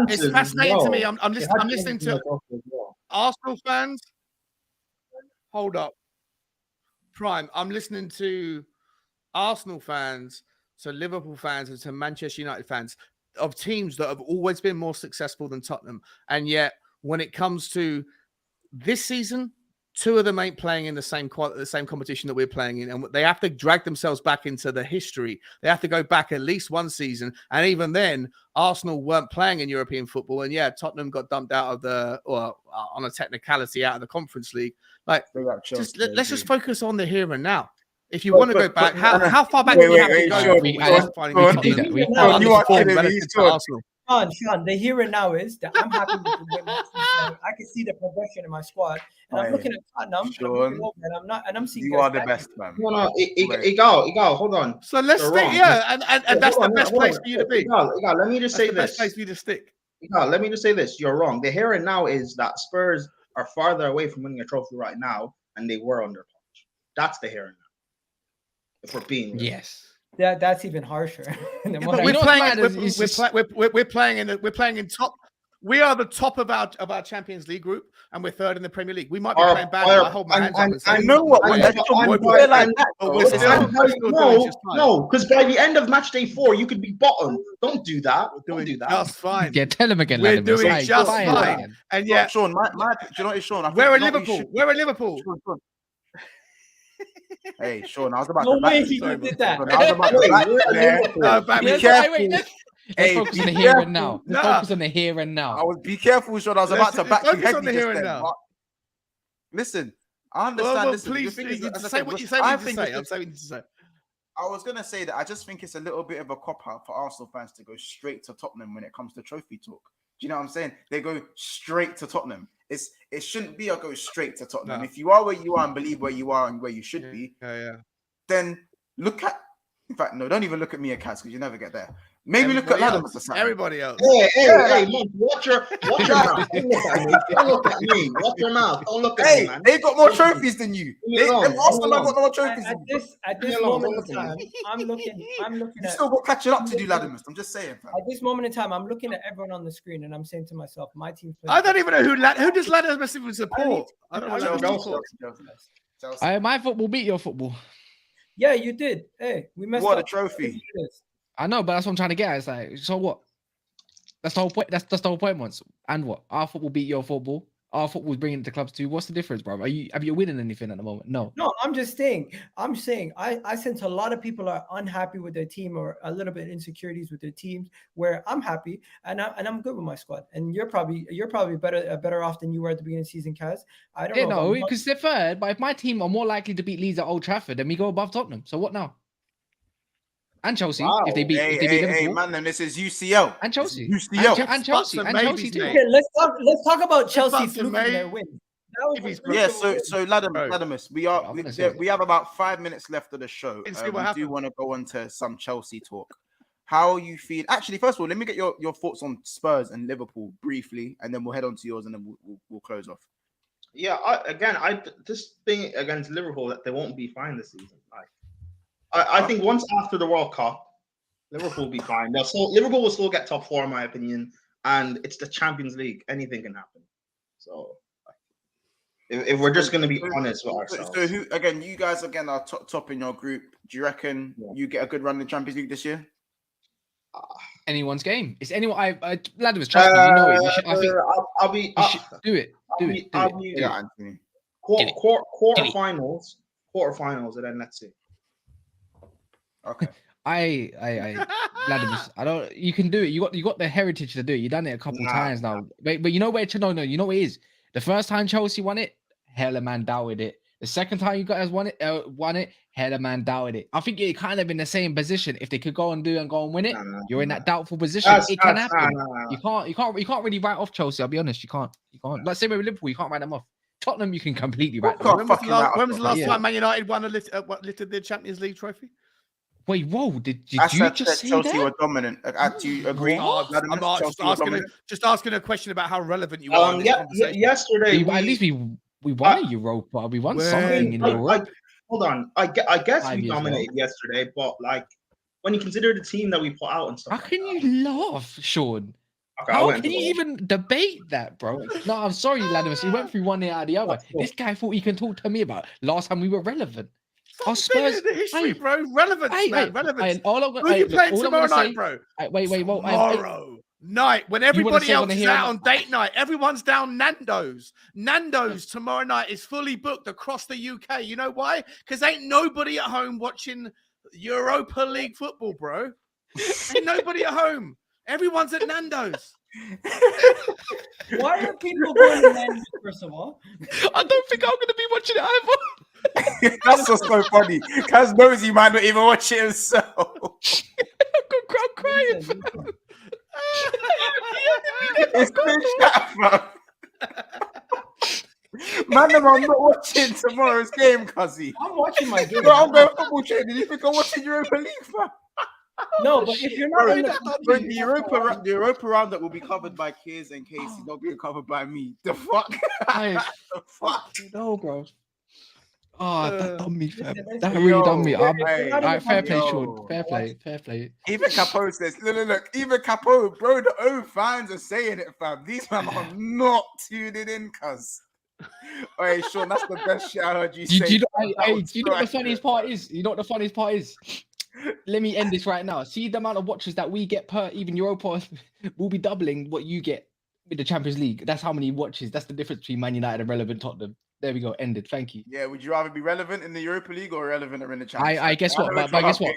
It's fascinating to me. I'm listening to Arsenal fans. Hold up, Prime. I'm listening to Arsenal fans, to Liverpool fans, and to Manchester United fans of teams that have always been more successful than Tottenham, and yet when it comes to this season, two of them ain't playing in the same competition that we're playing in, and they have to drag themselves back into the history. They have to go back at least one season, and even then, Arsenal weren't playing in European football, and Tottenham got dumped out of on a technicality out of the Conference League. Like, let's just focus on the here and now. If you want to go back, how far back do you have to go? We can do that. Sean, the here and now is that I'm happy with the win. I can see the progression in my squad, and I'm looking at Tottenham, and I'm seeing you are the best, man. No, Igal, hold on. So let's stay, and that's the best place for you to be. Igal, let me just say this. Best place for you to stick. Igal, let me just say this. You're wrong. The here and now is that Spurs are farther away from winning a trophy right now, and they were under Poch. That's the here and now. If we're being real. Yes. That's even harsher. We're playing in top. We are the top of our Champions League group, and we're third in the Premier League. We might be playing bad. I hold my hands up and say, I know what. No, because by the end of match day 4, you could be bottom. Don't do that. Don't do that. Just fine. Yeah, tell him again. We're doing just fine. And yeah, Sean, do you know what, Sean? we're in Liverpool. We're in Liverpool. Hey, Sean, I was about no to back way you. he did that. I was about to back you. Be careful. Let's focus on the here and now. Let's focus on the here and now. Be careful, Sean. I was about to back you. Focus on the here and now. Listen, I understand. Well, please say what you say. I'm saying what you say. I was going to say that I just think it's a little bit of a cop-out for Arsenal fans to go straight to Tottenham when it comes to trophy talk. Do you know what I'm saying? They go straight to Tottenham. It shouldn't be a go straight to Tottenham. No. If you are where you are and believe where you are and where you should be, then look at... In fact, no, don't even look at me and Kaz because you never get there. Maybe look at Latimus or something. Everybody else. Hey, man, watch your mouth. Don't look at me. Watch your mouth. Don't look at me, man. They got more trophies than you. Arsenal got more trophies than you. At this moment in time, I'm looking You still got catching up to do, Latimus. I'm just saying. Fam. At this moment in time, I'm looking at everyone on the screen and I'm saying to myself, my team's playing. I don't even know who does Latimus even support. I don't know. Chelsea. My football beat your football. Yeah, you did. Hey, we messed up. What a trophy. I know, but that's what I'm trying to get at. It's like, so what? That's the whole point. That's the whole point once. And what? Our football beat your football. Our football's bringing it to clubs too. What's the difference, bro? Have you winning anything at the moment? No. No, I'm saying I sense a lot of people are unhappy with their team or a little bit insecurities with their teams. Where I'm happy and I'm good with my squad. And you're probably better off than you were at the beginning of the season, Kaz. I don't know. No, because they're third. But if my team are more likely to beat Leeds at Old Trafford, then we go above Tottenham. So what now? And Chelsea, if they beat Liverpool. Hey, man, then this is UCL. And Chelsea. UCL. And Chelsea. And Chelsea too. Okay, let's talk about Chelsea fluking their win. Yeah, so Latimus, we have about 5 minutes left of the show. We do want to go on to some Chelsea talk. How you feel? Actually, first of all, let me get your thoughts on Spurs and Liverpool briefly, and then we'll head on to yours, and then we'll close off. Yeah, this thing against Liverpool that they won't be fine this season. I think once after the World Cup, Liverpool will be fine. Liverpool will still get top 4, in my opinion, and it's the Champions League. Anything can happen. So, if we're just going to be honest with ourselves. So you guys are top in your group. Do you reckon you get a good run in the Champions League this year? Anyone's game. It's anyone. Latimus, trust me, you know it. I think I'll do it. Yeah, Anthony. Quarterfinals, and then let's see. Okay. Latimus, you can do it. You got the heritage to do it. You've done it a couple times now. But you know where you know what it is? The first time Chelsea won it, hella man doubted it. The second time you guys won it, hella man doubted it. I think you're kind of in the same position. If they could go and win it, you're in that doubtful position. It can happen. You can't really write off Chelsea. I'll be honest, you can't. Like same way with Liverpool, you can't write them off. Tottenham, you can completely write them Fuck off. off. When was the last Yeah. time Man United lifted the Champions League trophy? Wait, whoa! Did you said just say Chelsea that? were dominant. Do you agree? What? I'm just asking a question about how relevant you are in this Yeah, conversation. yesterday At least we won a Europa. We won something in Europe. Hold on. I guess 5 we years ago. dominated yesterday, but like when you consider the team that we put out and stuff. How can you laugh, Sean? Okay, I How went can you even debate that, bro? No, I'm sorry, Lanimus. You went through one ear out of the other. This guy thought he can talk to me about last time we were relevant. Our Spurs, the history, bro. Relevance, man. Relevance. Who are you playing tomorrow night, bro? Wait. Tomorrow night, when everybody else is out on date night, everyone's down Nando's. Nando's tomorrow night is fully booked across the UK. You know why? Because ain't nobody at home watching Europa League football, bro. Ain't nobody at home. Everyone's at Nando's. Why are people going to Nando's, first of all? I don't think I'm going to be watching it either. That's what's so funny. Kaz knows he might not even watch it himself. I'm crying. It's been chat, bro. Man, I'm not watching tomorrow's game, Cuzzy. I'm watching my game. Bro, I'm going football training. You think I'm watching Europa League, fam? No, but if you're not in the Europa roundup will be covered by Kiz and Casey, not being covered by me. The fuck? The fuck? No, bro. Oh, that done me, fam. Listen, That really done me. All hey, right, fair play, yo. Sean. Fair play. Even Capo says, look, even Capo, bro, the O fans are saying it, fam. These men are not tuning in, cuz. Hey, Sean, that's the best shit I heard you say. Do you know what the funniest part is? You know what the funniest part is? Let me end this right now. See the amount of watches that we get per even Europa will be doubling what you get with the Champions League. That's how many watches. That's the difference between Man United and relevant Tottenham. There we go. Ended. Thank you. Yeah, would you rather be relevant in the Europa League or relevant in the Champions League? I guess what? But guess what?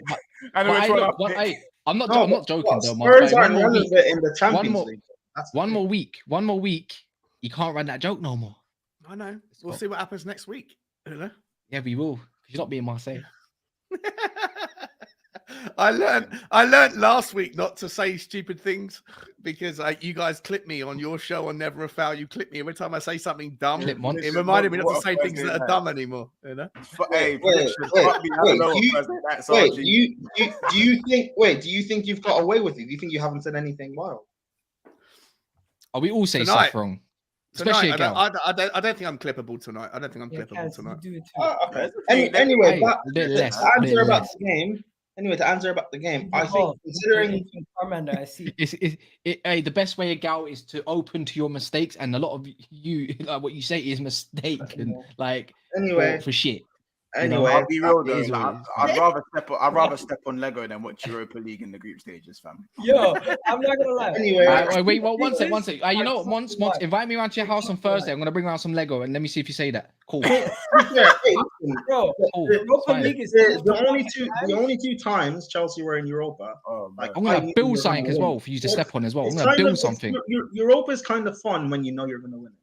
I'm not joking though. Spurs aren't relevant in the Champions League. One more week. You can't run that joke no more. I know. We'll see what happens next week. I don't know. Yeah, we will. You're not being Marseille. I learned last week not to say stupid things because you guys clip me on your show on Never a Foul. You clip me every time I say something dumb. It reminded me not to say things that are dumb anymore. You know. But, hey, do you think you've got away with it? Do you think you haven't said anything wild? Oh, we all say tonight, stuff wrong. Especially tonight, I don't think I'm clippable tonight. I don't think I'm clippable tonight. You do it too. Okay. Anyway, to answer about the game, I think considering Armando, I see. The best way, Gal, is to open to your mistakes, and a lot of you, like what you say, is mistaken. Like for shit. Anyway, I'll be real though. I'd rather step on Lego than watch Europa League in the group stages, fam. Yo, I'm not gonna lie. Anyway, wait, one sec. You know what? Once, invite me around to your house on Thursday. I'm gonna bring around some Lego and let me see if you say that. Cool. Bro, Europa League is the only two times Chelsea were in Europa. I'm gonna build something as well for you to step on as well. I'm gonna build something. Europa is kind of fun when you know you're gonna win it.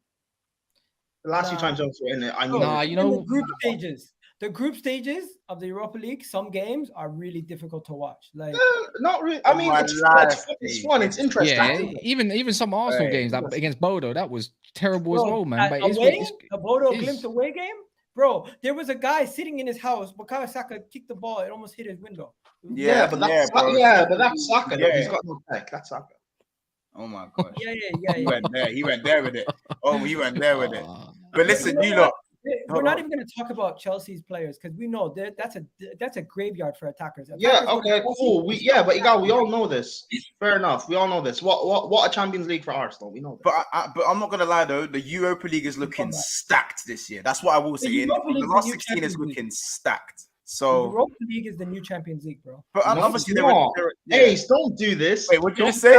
The last few times Chelsea were in it, I knew. The group stages of the Europa League, some games are really difficult to watch. Like not really. I mean, it's fun. It's interesting. Yeah, even some Arsenal games like against Bodo, that was terrible as well, man. But the Bodo Glimt away game, bro. There was a guy sitting in his house. Bukayo Saka kicked the ball. It almost hit his window. But that's Saka. Yeah. He's got no tech. That's Saka. Oh my gosh. Yeah. He went there with it. Oh, he went there with it. But listen, you lot. We're not even going to talk about Chelsea's players because we know that's a graveyard for attackers. Okay, cool. We all know this. Fair enough. We all know this. What a Champions League for Arsenal. We know that. But I'm not gonna lie though. The Europa League is looking stacked this year. That's what I will say. The last 16 is looking stacked. So the Europa League is the new Champions League, bro. But obviously, Ace, don't do this. Wait, what did you say?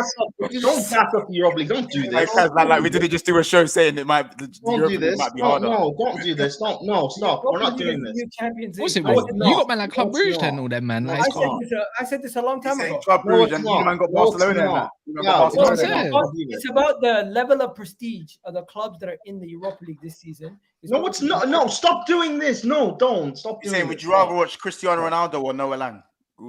Don't pass up the Europa League. Don't do this. Like we didn't just do a show saying it might. Don't do this. Might be harder. No, don't do this. No, stop. We're not doing this. What's it? You got man like Club Brugge and all that, man. I said this a long time ago. Club Brugge and you man got Barcelona. It's about the level of prestige of the clubs that are in the Europa League this season. No, it's not. No, stop doing this. No, don't stop doing this. Would you rather watch Cristiano Ronaldo or Noah Lang?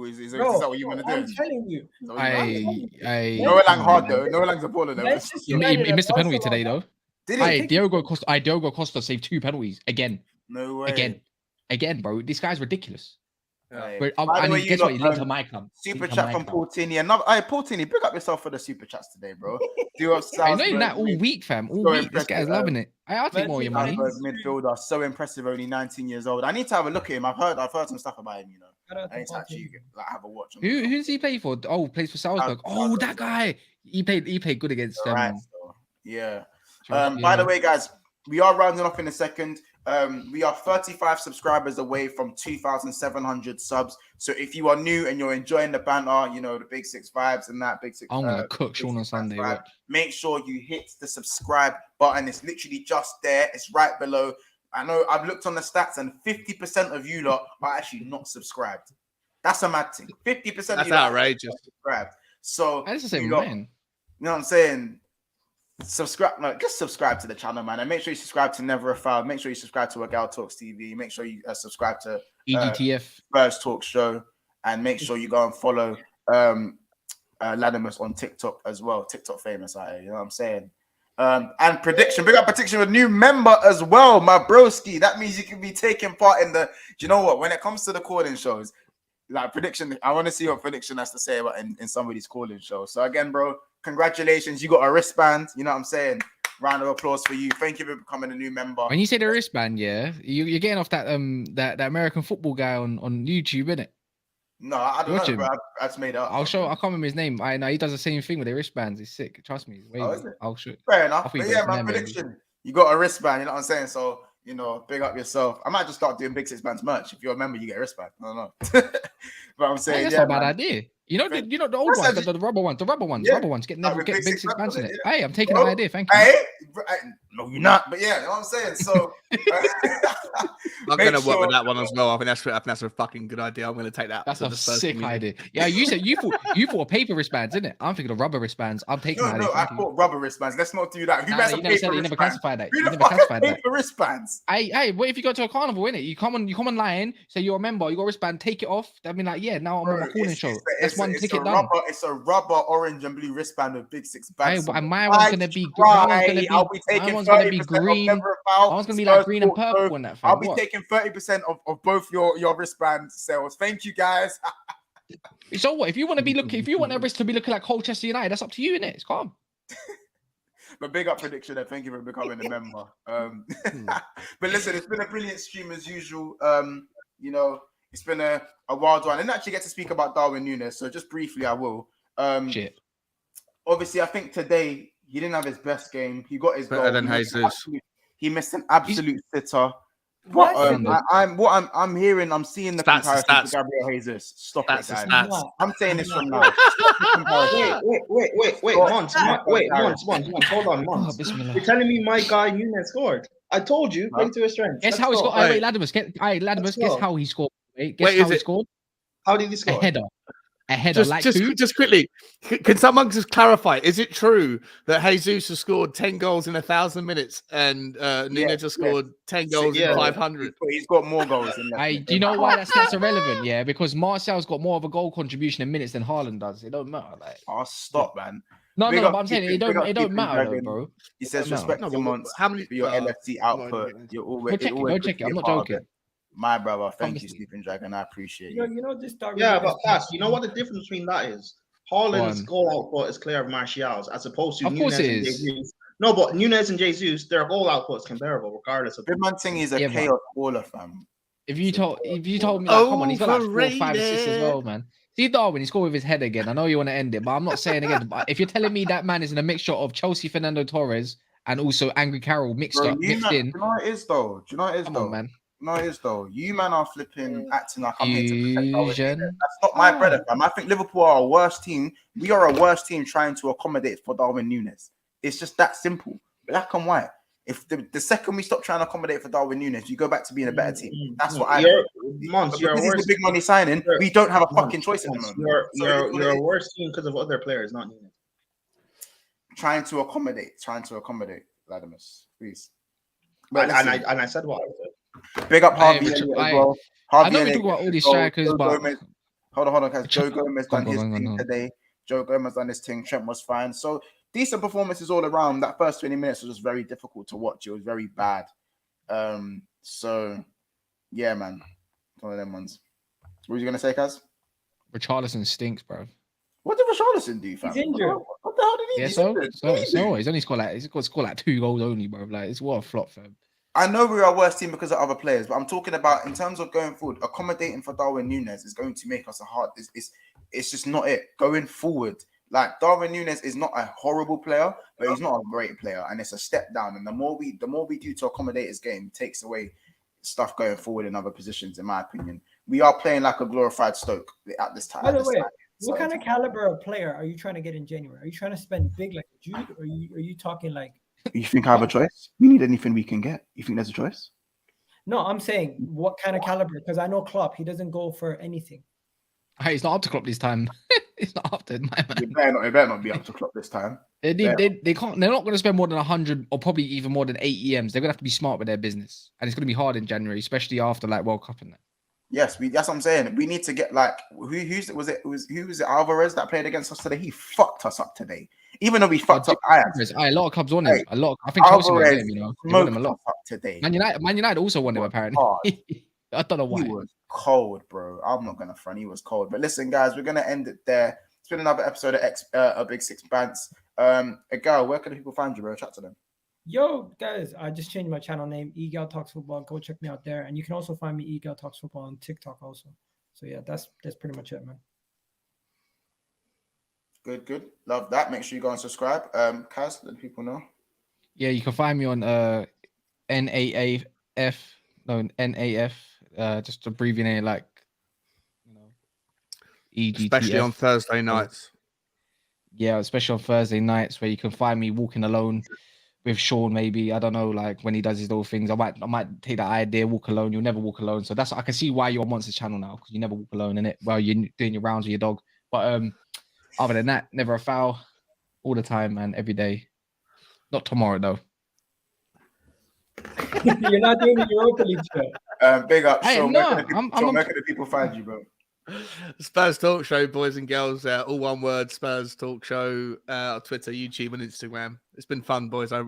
Is that what you want to do? I'm telling you. Noah Lang hard though. Noah Lang's a baller though. He missed a penalty today though. Did Hey, he? Diogo Costa saved 2 penalties again. No way. Again, bro. This guy's ridiculous. Hey, But, by the way, guess what? He linked to my club. Super chat from Paultini. Hey, Paultini, pick up yourself for the super chats today, bro. Do up I know that all week, fam. All week. This guy's loving it. I'll take more of your money. Midfielder, so impressive, only 19 years old. I need to have a look at him. I've heard some stuff about him, you know. I need to actually have a watch. Who does he play for? Oh, plays for Salzburg. Oh, that guy. He played good against them. Right, so, yeah. By the way, guys, we are rounding off in a second. We are 35 subscribers away from 2,700 subs. So if you are new and you're enjoying the banter, you know, the Big Six vibes and that Big Six. I'm gonna cook Sean on Sunday. Make sure you hit the subscribe button. It's literally just there. It's right below. I know I've looked on the stats and 50% of you lot are actually not subscribed. That's a mad thing. 50% That's of you lot outrageous. are subscribed. So That's the same, you man. know what I'm saying? Just subscribe to the channel, man, and make sure you subscribe to Never a Foul. Make sure you subscribe to A Gal Talks TV. Make sure you subscribe to EGTF Spurs Talk Show, and make sure you go and follow Latimus on TikTok as well. TikTok famous out here, you know what I'm saying? And prediction, big up prediction with new member as well, my broski. That means you can be taking part in the. Do you know what? When it comes to the calling shows, like prediction, I want to see what prediction has to say about in somebody's calling show. So again, bro, congratulations, you got a wristband. You know what I'm saying? Round of applause for you. Thank you for becoming a new member. When you say the wristband, yeah, you're getting off that that American football guy on YouTube, innit? No, I don't know, bro. I just made it up. I can't remember his name. I know he does the same thing with the wristbands. He's sick. Trust me. I'll show. Fair enough. But yeah, my prediction. You got a wristband. You know what I'm saying? So you know, big up yourself. I might just start doing Bigsixbants merch. If you're a member, you get a wristband. I don't know. But I'm saying that's not a bad idea. You know the old ones, the rubber ones, rubber ones. Get Bigsixbants in it. Hey, I'm taking that idea. Thank you. Hey, no, you're not. But yeah, you know what I'm saying. So I'm gonna work with that one as well. I think that's a fucking good idea. I'm gonna take that. That's a sick idea. Yeah, you said you thought paper wristbands, didn't it? I'm thinking of rubber wristbands. I'm taking that. No, I thought rubber wristbands. Let's not do that. You never classified that. Who the fuck has paper wristbands? Hey, what if you go to a carnival, innit? You come online, say you're a member, you got a wristband, take it off. I mean, like, yeah, now I'm on my calling show. That's one ticket done. It's a rubber orange and blue wristband with Bigsixbants. Hey, and my one's gonna be green. My one's gonna be like green and purple in that thing. I'll be taking 30% of both your wristband sales. Thank you, guys. So what? If you want that wrist to be looking like Colchester United, that's up to you, innit? It's calm. But big up prediction there. Thank you for becoming a member. But listen, it's been a brilliant stream as usual. You know, it's been a wild one. I didn't actually get to speak about Darwin Núñez, so just briefly I will. Shit. Obviously, I think today he didn't have his best game. He got his better goal. than Jesus. He missed an absolute sitter. But I'm hearing, I'm seeing the comparison to Gabriel Jesus. Stop it, guys. I'm saying this from now. Wait, Mons. Hold on, Mons. You're telling me my guy Núñez scored? I told you, play to his strengths. Guess how he scored? Wait, Latimus. Guess how he scored? Guess how he scored? How did he score? A header. Just quickly, can someone just clarify? Is it true that Jesus has scored 10 goals in 1,000 minutes and Núñez has scored 10 goals in 500? He's got more goals than that. Do you know why that's irrelevant? Yeah, because Martial's got more of a goal contribution in minutes than Haaland does. It don't matter. Like, stop, man. No, but I'm saying it don't matter, though, bro. He says respect to Mons. How many for your LFC output? You're always go check it. I'm not joking. My brother, thank you, Sleeping Dragon. I appreciate you. You know this. Yeah, but fast. You know what the difference between that is? Haaland's goal output is clear of Martial's, as opposed to Núñez and Jesus. No, but Núñez and Jesus, their goal output is comparable, regardless of. The man thing is a chaos baller, fam. If you told me, like, come on, he's got like 4, 5 assists as well, man. See Darwin, he scored with his head again. I know you want to end it, but I'm not saying again. But if you're telling me that man is in a mixture of Chelsea Fernando Torres and also Angry Carroll mixed in. Do you know what it is though? Come on, man. No, it is though. You man are flipping acting like I'm here to protect our team. That's not my bread, fam. I think Liverpool are a worse team. We are a worse team trying to accommodate for Darwin Núñez. It's just that simple. Black and white. If the second we stop trying to accommodate for Darwin Núñez, you go back to being a better team. That's what I you're because he's the big money signing. We don't have a fucking choice at the moment. You're a worse team because of other players, not Núñez. Trying to accommodate, Latimus, please. And I said what I said. Big up Harvey as well. I know we talk about all these strikers, but hold on, guys. Joe Gomez done his thing today. Joe Gomez done his thing. Trent was fine. So decent performances all around. That first 20 minutes was just very difficult to watch. It was very bad. So yeah, man, one of them ones. What were you gonna say, Kaz? Richarlison stinks, bro. What did Richarlison do, fam? He's injured. What the hell did he do? So he's only scored like 2 goals only, bro. Like, it's what a flop, fam. I know we're our worst team because of other players, but I'm talking about in terms of going forward. Accommodating for Darwin Núñez is going to make us a hard. It's just not it going forward. Like, Darwin Núñez is not a horrible player, but he's not a great player, and it's a step down. And the more we do to accommodate his game, takes away stuff going forward in other positions. In my opinion, we are playing like a glorified Stoke at this time. By the way, what kind of caliber of player are you trying to get in January? Are you trying to spend big like Jude, or are you talking like? You think I have a choice? We need anything we can get. You think there's a choice? No, I'm saying what kind of caliber? Because I know Klopp, he doesn't go for anything. Hey, it's not up to Klopp this time. It's not up to my man. It better not be up to Klopp this time. They can't. They're not going to spend more than 100 or probably even more than 8 EMs. They're going to have to be smart with their business, and it's going to be hard in January, especially after like World Cup and that. Yes, that's what I'm saying. We need to get like who was it Alvarez that played against us today? He fucked us up today. Even though we fucked up Ajax. A lot of clubs won him. I think Chelsea won him, you know. They won him a lot up today. Man United also won him apparently. I don't know why. He was cold, bro. I'm not gonna front. He was cold. But listen, guys, we're gonna end it there. It's been another episode of Bigsixbants. Egal, where can people find you, bro? Chat to them. Yo, guys, I just changed my channel name, Egal Talks Football. Go check me out there. And you can also find me, Egal Talks Football, on TikTok also. So yeah, that's pretty much it, man. Good. Love that. Make sure you go and subscribe. Kaz, let people know. Yeah, you can find me on NAF, just abbreviating it like, you know, EGTF. Especially on Thursday nights. Yeah, especially on Thursday nights, where you can find me walking alone with Sean, maybe. I don't know, like when he does his little things. I might take that idea, walk alone. You'll never walk alone. So I can see why you're on Monster's channel now, because you never walk alone in it while you're doing your rounds with your dog. But other than that, never a foul, all the time, man, every day. Not tomorrow though. You're not doing the Europa League show. Big up. Hey, Sean, no, where can the people find you, bro? Spurs Talk Show, boys and girls. All one word, Spurs Talk Show. On Twitter, YouTube, and Instagram. It's been fun, boys. I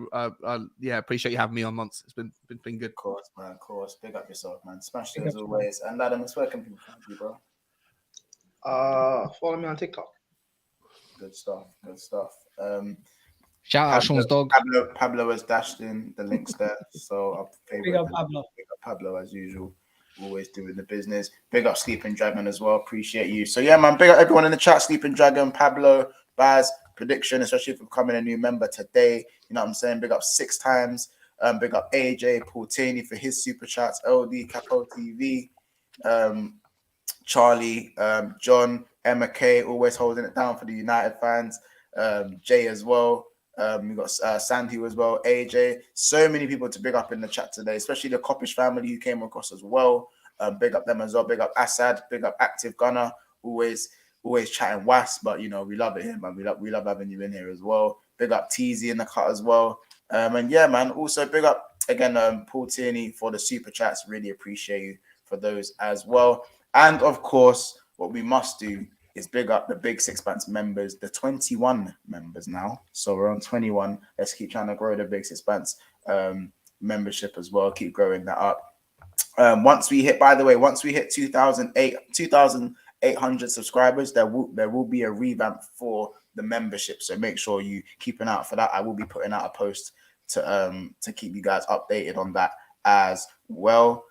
appreciate you having me on, Monts. It's been good. Of course, man. Of course. Big up yourself, man. Smash it as always. And Adam, where can people find you, bro? Follow me on TikTok. Good stuff. Shout out Sean's dog. Pablo has dashed in the links there. So Big up Pablo. Big up Pablo as usual. Always doing the business. Big up Sleeping Dragon as well. Appreciate you. So yeah, man. Big up everyone in the chat. Sleeping Dragon, Pablo, Baz, prediction, especially for becoming a new member today. You know what I'm saying? Big up 6 times. Big up AJ, Paul Taney for his super chats. LD, Capo TV, Charlie, John, Emma K, always holding it down for the United fans. Jay as well. We got Sandy as well, AJ. So many people to big up in the chat today, especially the Coppish family who came across as well. Big up them as well. Big up Assad. Big up Active Gunner. Always chatting was, but you know we love it here, man. We love having you in here as well. Big up Teasy in the cut as well. And yeah, man. Also big up again, Paul Tierney for the super chats. Really appreciate you for those as well. And of course, what we must do is big up the Bigsixbants members, the 21 members now. So we're on 21. Let's keep trying to grow the Bigsixbants membership as well. Keep growing that up. Once we hit 2,800 subscribers, there will be a revamp for the membership. So make sure you keep an eye out for that. I will be putting out a post to keep you guys updated on that as well.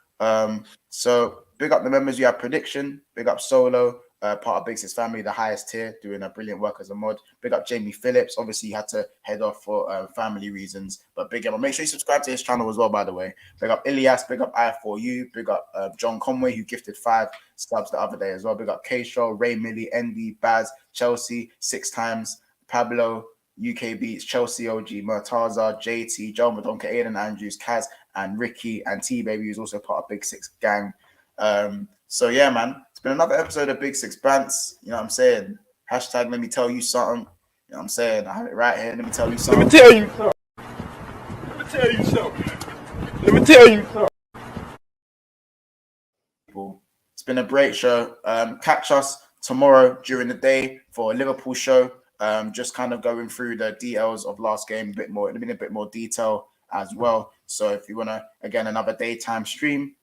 So big up the members. You have Prediction. Big up Solo. Part of Bigsix family, the highest tier, doing a brilliant work as a mod. Big up Jamie Phillips. Obviously, he had to head off for family reasons, but big up. Make sure you subscribe to his channel as well, by the way. Big up Ilias. Big up I4U. Big up John Conway, who gifted 5 subs the other day as well. Big up K-Show, Ray Millie, Andy, Baz, Chelsea, 6 times, Pablo, UK Beats, Chelsea OG, Murtaza, JT, Joe Madonka, Aiden Andrews, Kaz, and Ricky, and T-Baby, who's also part of Big Six Gang. So yeah, man, it's been another episode of Bigsixbants. You know what I'm saying? Hashtag let me tell you something. You know what I'm saying? I have it right here. Let me tell you something. Let me tell you something. It's been a great show. Catch us tomorrow during the day for a Liverpool show. just kind of going through the details of last game in a bit more detail as well. So if you want to, again, another daytime stream,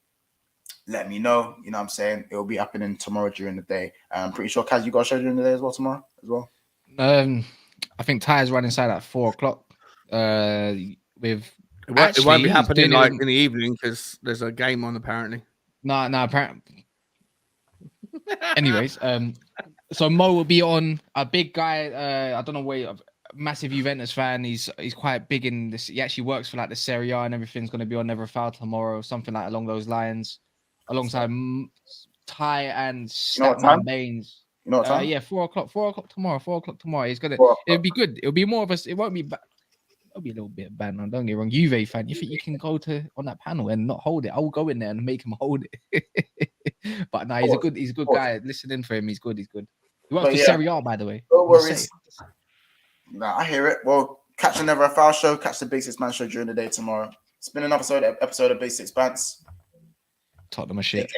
let me know. You know what I'm saying? It will be happening tomorrow during the day. I'm pretty sure, Kaz, you got a show during the day as well tomorrow as well? I think Ty's running inside at 4 o'clock. With it won't be happening like doing in the evening because there's a game on apparently. No, apparently. Anyways, so Mo will be on. A big guy. I don't know where. Massive Juventus fan. He's quite big in this. He actually works for like the Serie A and everything's going to be on Never Foul tomorrow, something like along those lines, alongside Ty and Statman Baines. You know what time? Yeah, 4 o'clock. 4 o'clock tomorrow. 4 o'clock tomorrow. It'll be good. It'll be more of us. It won't be. It'll be a little bit bad. Now, don't get me wrong. Juve fan. You think you can go on that panel and not hold it? I will go in there and make him hold it. But no, he's a good guy. Listen in for him. He's good. He works for Serie A, by the way. No worries. Nah, I hear it. Well, catch the Never Foul show. Catch the Big Six Man show during the day tomorrow. It's been an episode of Big Six Bants. Talk to my shit.